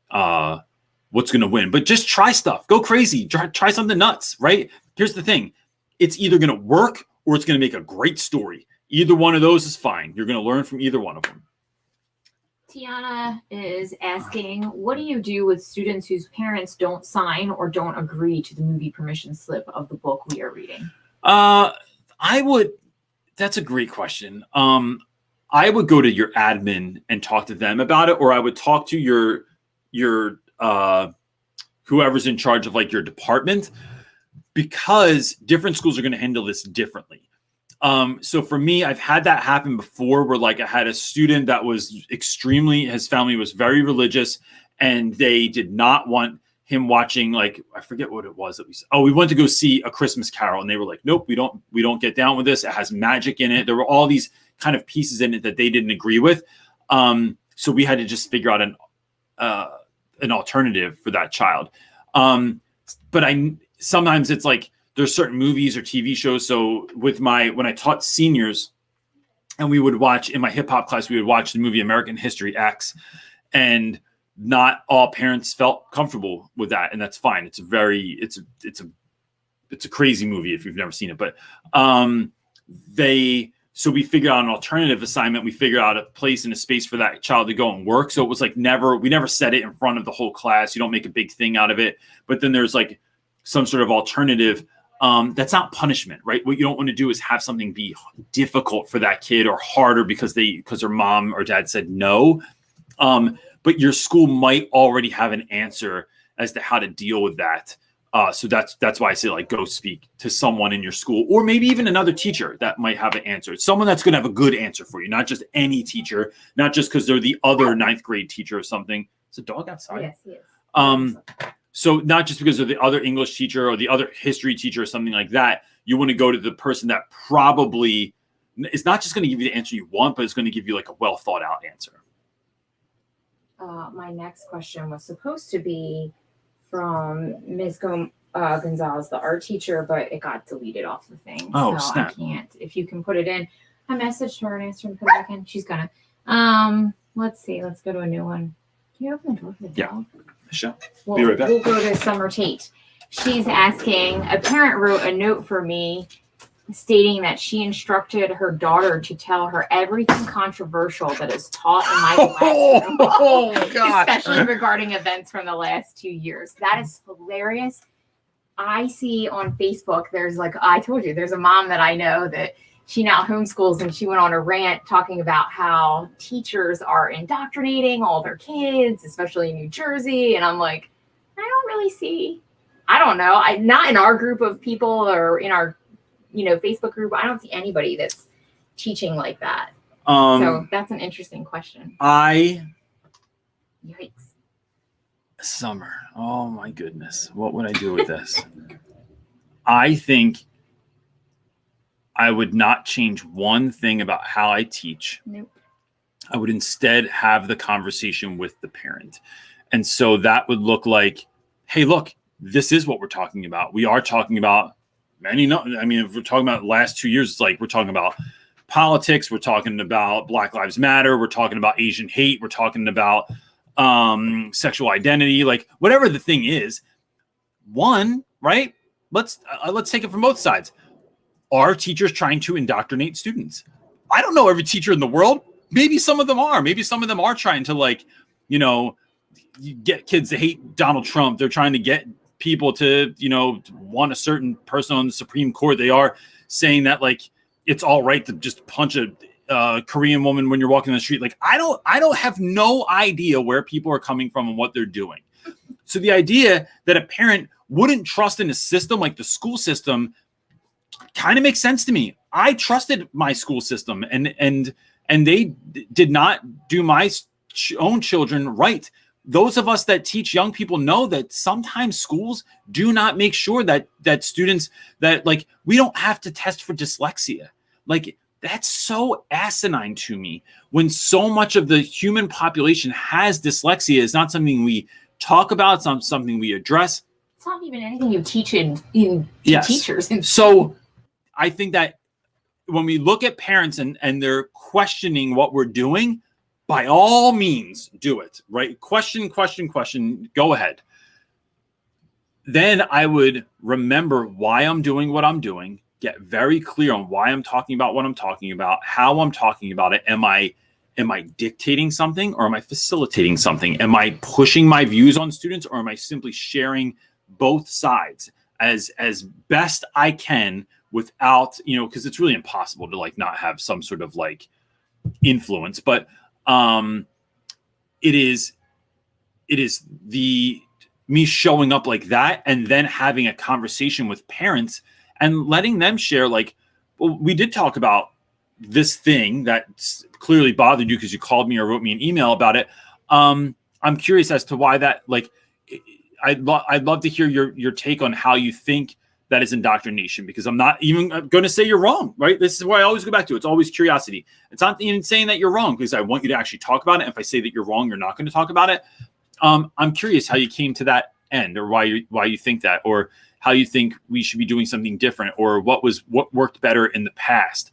what's going to win. But just try stuff. Go crazy. Try something nuts, right? Here's the thing. It's either going to work or it's going to make a great story. Either one of those is fine. You're going to learn from either one of them. Tiana is asking, what do you do with students whose parents don't sign or don't agree to the movie permission slip of the book we are reading? That's a great question. I would go to your admin and talk to them about it, or I would talk to your whoever's in charge of like your department, because different schools are going to handle this differently. So for me, I've had that happen before where like I had a student that was his family was very religious, and they did not want him watching, like, I forget what it was that we went to go see A Christmas Carol, and they were like, nope, we don't get down with this. It has magic in it. There were all these kind of pieces in it that they didn't agree with. So we had to just figure out an alternative for that child. But sometimes it's like, there's certain movies or TV shows. So when I taught seniors, and we would watch in my hip hop class, we would watch the movie American History X, and not all parents felt comfortable with that. And that's fine. It's a crazy movie if you've never seen it, but, so we figured out an alternative assignment. We figured out a place and a space for that child to go and work. So it was like we never said it in front of the whole class. You don't make a big thing out of it, but then there's like some sort of alternative. That's not punishment, right? What you don't want to do is have something be difficult for that kid or harder because their mom or dad said no. But your school might already have an answer as to how to deal with that. So that's why I say, like, go speak to someone in your school, or maybe even another teacher that might have an answer. Someone that's going to have a good answer for you, not just any teacher, not just because they're the other ninth grade teacher or something. Is a dog outside? Yes, he is. So not just because of the other English teacher or the other history teacher or something like that. You want to go to the person that probably is not just going to give you the answer you want, but it's going to give you like a well thought out answer. My next question was supposed to be from Ms. Gonzalez, the art teacher, but it got deleted off the thing. Oh, so snap. I can't. If you can put it in. I messaged her and asked her to put it back in. She's gonna. Let's see. Let's go to a new one. Can you open the door for the dog? Sure. We'll, be right back. We'll go to Summer Tate. She's asking, a parent wrote a note for me stating that she instructed her daughter to tell her everything controversial that is taught in my classroom. Oh, God. Especially regarding events from the last 2 years. That is hilarious. I see on Facebook, I told you, there's a mom that I know that she now homeschools, and she went on a rant talking about how teachers are indoctrinating all their kids, especially in New Jersey. And I'm like, I don't really see, I don't know. Not in our group of people or in our, Facebook group. I don't see anybody that's teaching like that. So that's an interesting question. Yikes. Summer. Oh my goodness. What would I do with this? I think I would not change one thing about how I teach. Nope. I would instead have the conversation with the parent. And so that would look like, hey, look, this is what we're talking about. We are talking about if we're talking about the last 2 years, it's like we're talking about politics. We're talking about Black Lives Matter. We're talking about Asian hate. We're talking about sexual identity, like whatever the thing is. One, right? Let's take it from both sides. Are teachers trying to indoctrinate students? I don't know every teacher in the world. Maybe some of them are. Maybe some of them are trying to get kids to hate Donald Trump. They're trying to get people to, want a certain person on the Supreme Court. They are saying that like it's all right to just punch a Korean woman when you're walking on the street. Like I don't have no idea where people are coming from and what they're doing. So the idea that a parent wouldn't trust in a system like the school system kind of makes sense to me. I trusted my school system, and they did not do my own children right. Those of us that teach young people know that sometimes schools do not make sure that students that like we don't have to test for dyslexia. Like that's so asinine to me when so much of the human population has dyslexia. It's not something we talk about. It's not something we address. It's not even anything you teach in teachers. So I think that when we look at parents and they're questioning what we're doing, by all means, do it, right? Question, go ahead. Then I would remember why I'm doing what I'm doing, get very clear on why I'm talking about what I'm talking about, how I'm talking about it. Am I dictating something, or am I facilitating something? Am I pushing my views on students, or am I simply sharing both sides as best I can without, because it's really impossible to like not have some sort of like influence, but it is me showing up like that, and then having a conversation with parents and letting them share, like, well, we did talk about this thing that clearly bothered you because you called me or wrote me an email about it. I'm curious as to why that, like, I'd love to hear your take on how you think that is indoctrination, because I'm not even going to say you're wrong, right? This is why I always go back to. It's always curiosity. It's not even saying that you're wrong, because I want you to actually talk about it. If I say that you're wrong, you're not going to talk about it. I'm curious how you came to that end, or why you think that, or how you think we should be doing something different, or what worked better in the past.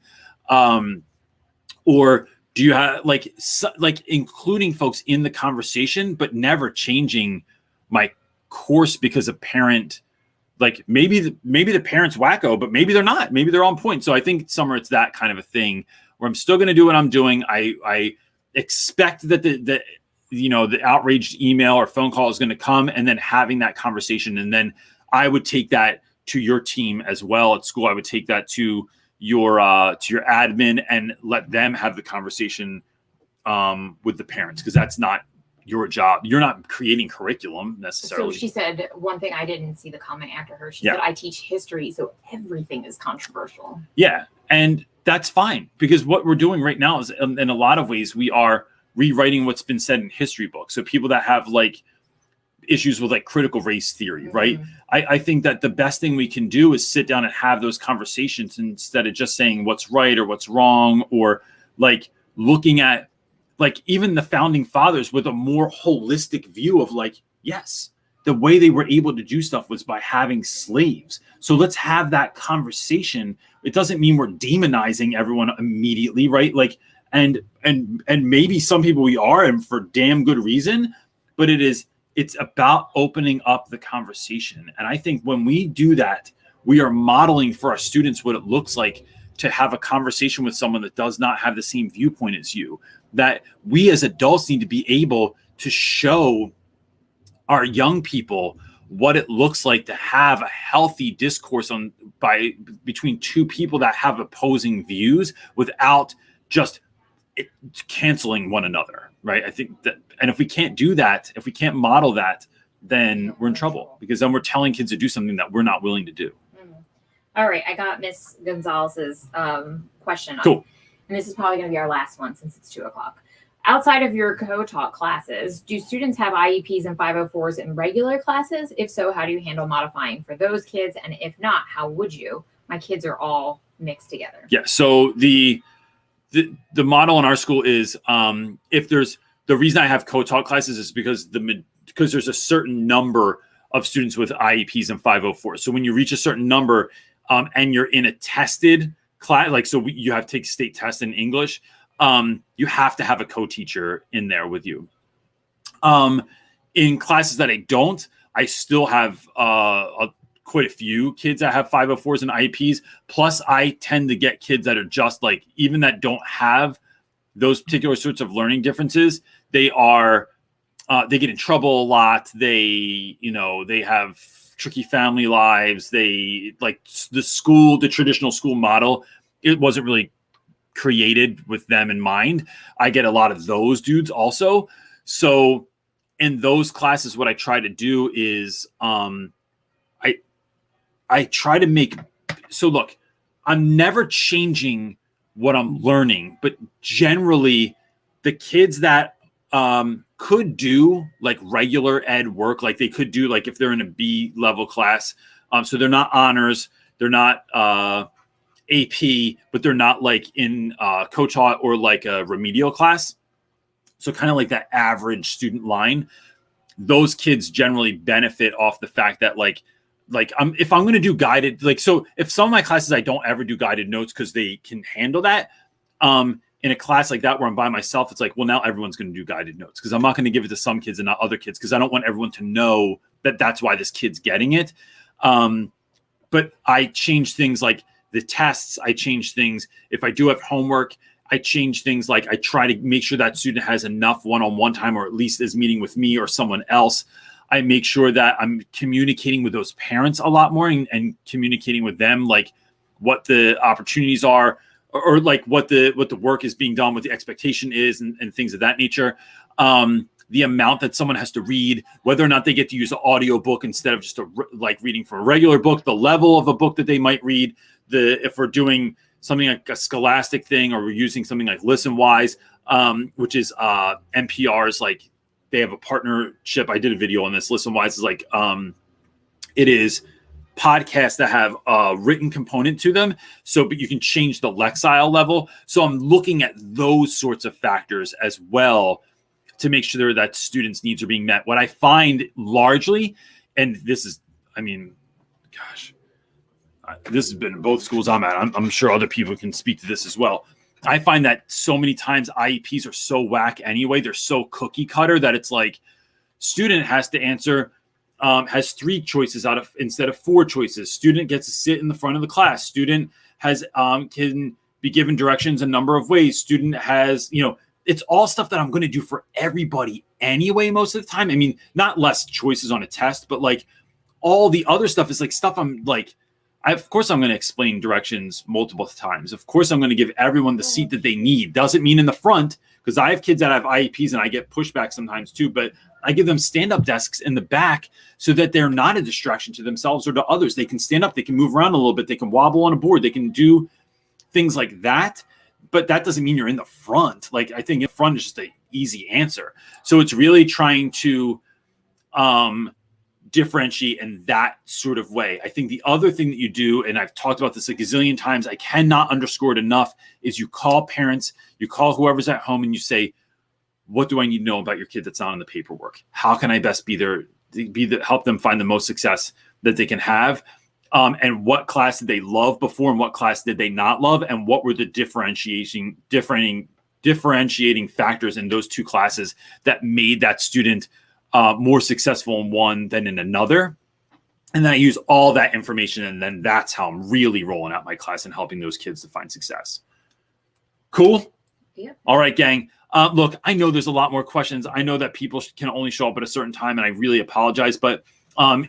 Or do you have like including folks in the conversation, but never changing my course because a parent, like maybe the parent's wacko, but maybe they're not. Maybe they're on point. So I think, Summer, it's that kind of a thing where I'm still going to do what I'm doing. I expect that the outraged email or phone call is going to come, and then having that conversation. And then I would take that to your team as well at school. I would take that to your admin and let them have the conversation with the parents, because that's not your job. You're not creating curriculum necessarily. So she said one thing, I didn't see the comment after her. She said, I teach history, so everything is controversial. Yeah. And that's fine, because what we're doing right now is, in a lot of ways, we are rewriting what's been said in history books. So people that have like issues with like critical race theory, right? I think that the best thing we can do is sit down and have those conversations, instead of just saying what's right or what's wrong, or like looking at like even the founding fathers with a more holistic view of like, yes, the way they were able to do stuff was by having slaves. So let's have that conversation. It doesn't mean we're demonizing everyone immediately, right? Like, and maybe some people we are, and for damn good reason, but it's about opening up the conversation. And I think when we do that, we are modeling for our students what it looks like to have a conversation with someone that does not have the same viewpoint as you. That we as adults need to be able to show our young people what it looks like to have a healthy discourse between two people that have opposing views without just canceling one another, right? I think that, and if we can't do that, if we can't model that, then we're in trouble, because then we're telling kids to do something that we're not willing to do. All right, I got Miss Gonzalez's question. Cool. And this is probably going to be our last one since it's 2:00. Outside of your co-taught classes, do students have IEPs and 504s in regular classes? If so, how do you handle modifying for those kids? And if not, how would you? My kids are all mixed together. Yeah. So the model in our school is if there's, the reason I have co-taught classes is because there's a certain number of students with IEPs and 504s. So when you reach a certain number and you're in a tested class, like, so you have to take state tests in English, you have to have a co-teacher in there with you. In classes that I don't, I still have quite a few kids that have 504s and IEPs. Plus, I tend to get kids that are just like, even that don't have those particular sorts of learning differences, they get in trouble a lot. They have tricky family lives. They like the traditional school model. It wasn't really created with them in mind. I get a lot of those dudes also. So in those classes, what I try to do is I try to make, so look, I'm never changing what I'm learning, but generally the kids that could do like regular ed work, like they could do, like if they're in a B level class, so they're not honors, they're not AP, but they're not like in co-taught or like a remedial class. So kind of like that average student line, those kids generally benefit off the fact that if I'm going to do guided, like, so if some of my classes, I don't ever do guided notes because they can handle that. in a class like that where I'm by myself, it's like, well, now everyone's going to do guided notes because I'm not going to give it to some kids and not other kids because I don't want everyone to know that that's why this kid's getting it. But I change things like the tests. I change things. If I do have homework, I change things like I try to make sure that student has enough one-on-one time or at least is meeting with me or someone else. I make sure that I'm communicating with those parents a lot more and communicating with them like what the opportunities are or like what the work is being done, what the expectation is and things of that nature. The amount that someone has to read, whether or not they get to use an audio book instead of just like reading from a regular book, the level of a book that they might read, if we're doing something like a scholastic thing or we're using something like ListenWise, which is NPR's like they have a partnership. I did a video on this. ListenWise is like it is podcasts that have a written component to them. So, but you can change the Lexile level. So I'm looking at those sorts of factors as well to make sure that students' needs are being met. What I find largely, and this is, I mean, gosh, this has been in both schools I'm at. I'm sure other people can speak to this as well. I find that so many times IEPs are so whack anyway. They're so cookie cutter that it's like student has to answer, has 3 choices instead of 4 choices. Student gets to sit in the front of the class. Student has can be given directions a number of ways. Student has, it's all stuff that I'm going to do for everybody anyway most of the time. I mean, not less choices on a test, but like all the other stuff is like stuff I'm like, of course I'm going to explain directions multiple times. Of course I'm going to give everyone the seat that they need. Doesn't mean in the front, because I have kids that have IEPs and I get pushback sometimes too, but I give them stand-up desks in the back so that they're not a distraction to themselves or to others. They can stand up, they can move around a little bit, they can wobble on a board, they can do things like that. But that doesn't mean you're in the front. Like I think in front is just an easy answer. So it's really trying to differentiate in that sort of way. I think the other thing that you do, and I've talked about this a gazillion times, I cannot underscore it enough, is you call parents, you call whoever's at home and you say, what do I need to know about your kid that's not on the paperwork? How can I best help them find the most success that they can have? And what class did they love before and what class did they not love? And what were the differentiating factors in those 2 classes that made that student more successful in one than in another? And then I use all that information. And then that's how I'm really rolling out my class and helping those kids to find success. I'm All right, gang. Look, I know there's a lot more questions. I know that people can only show up at a certain time and I really apologize, but I'm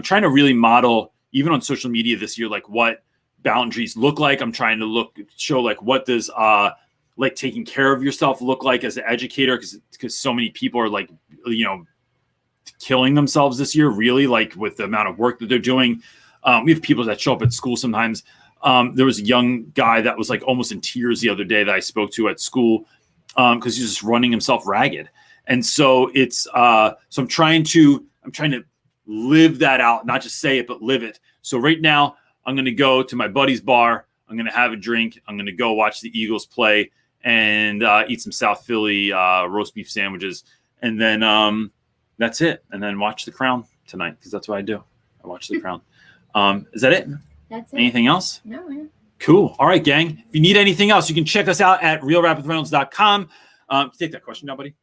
trying to really model, even on social media this year, like what boundaries look like. I'm trying to show like what does like taking care of yourself look like as an educator, because so many people are like, killing themselves this year, really, like with the amount of work that they're doing. We have people that show up at school sometimes. There was a young guy that was like almost in tears the other day that I spoke to at school because he's just running himself ragged. And so it's so I'm trying to live that out, not just say it, but live it. So right now I'm going to go to my buddy's bar. I'm going to have a drink. I'm going to go watch the Eagles play and eat some South Philly roast beef sandwiches. And then that's it. And then watch The Crown tonight because that's what I do. I watch The Crown. Is that it? That's it. Anything else? No, man. Cool. All right, gang. If you need anything else, you can check us out at realrapwithreynolds.com. Take that question now, buddy.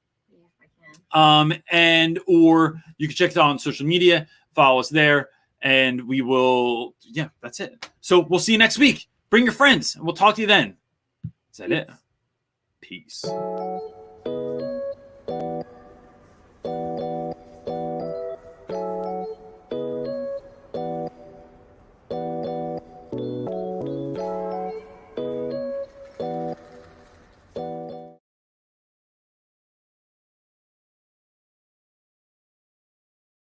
And or you can check it out on social media, follow us there, and we will, that's it. So we'll see you next week. Bring your friends and we'll talk to you then. Is that it? Peace.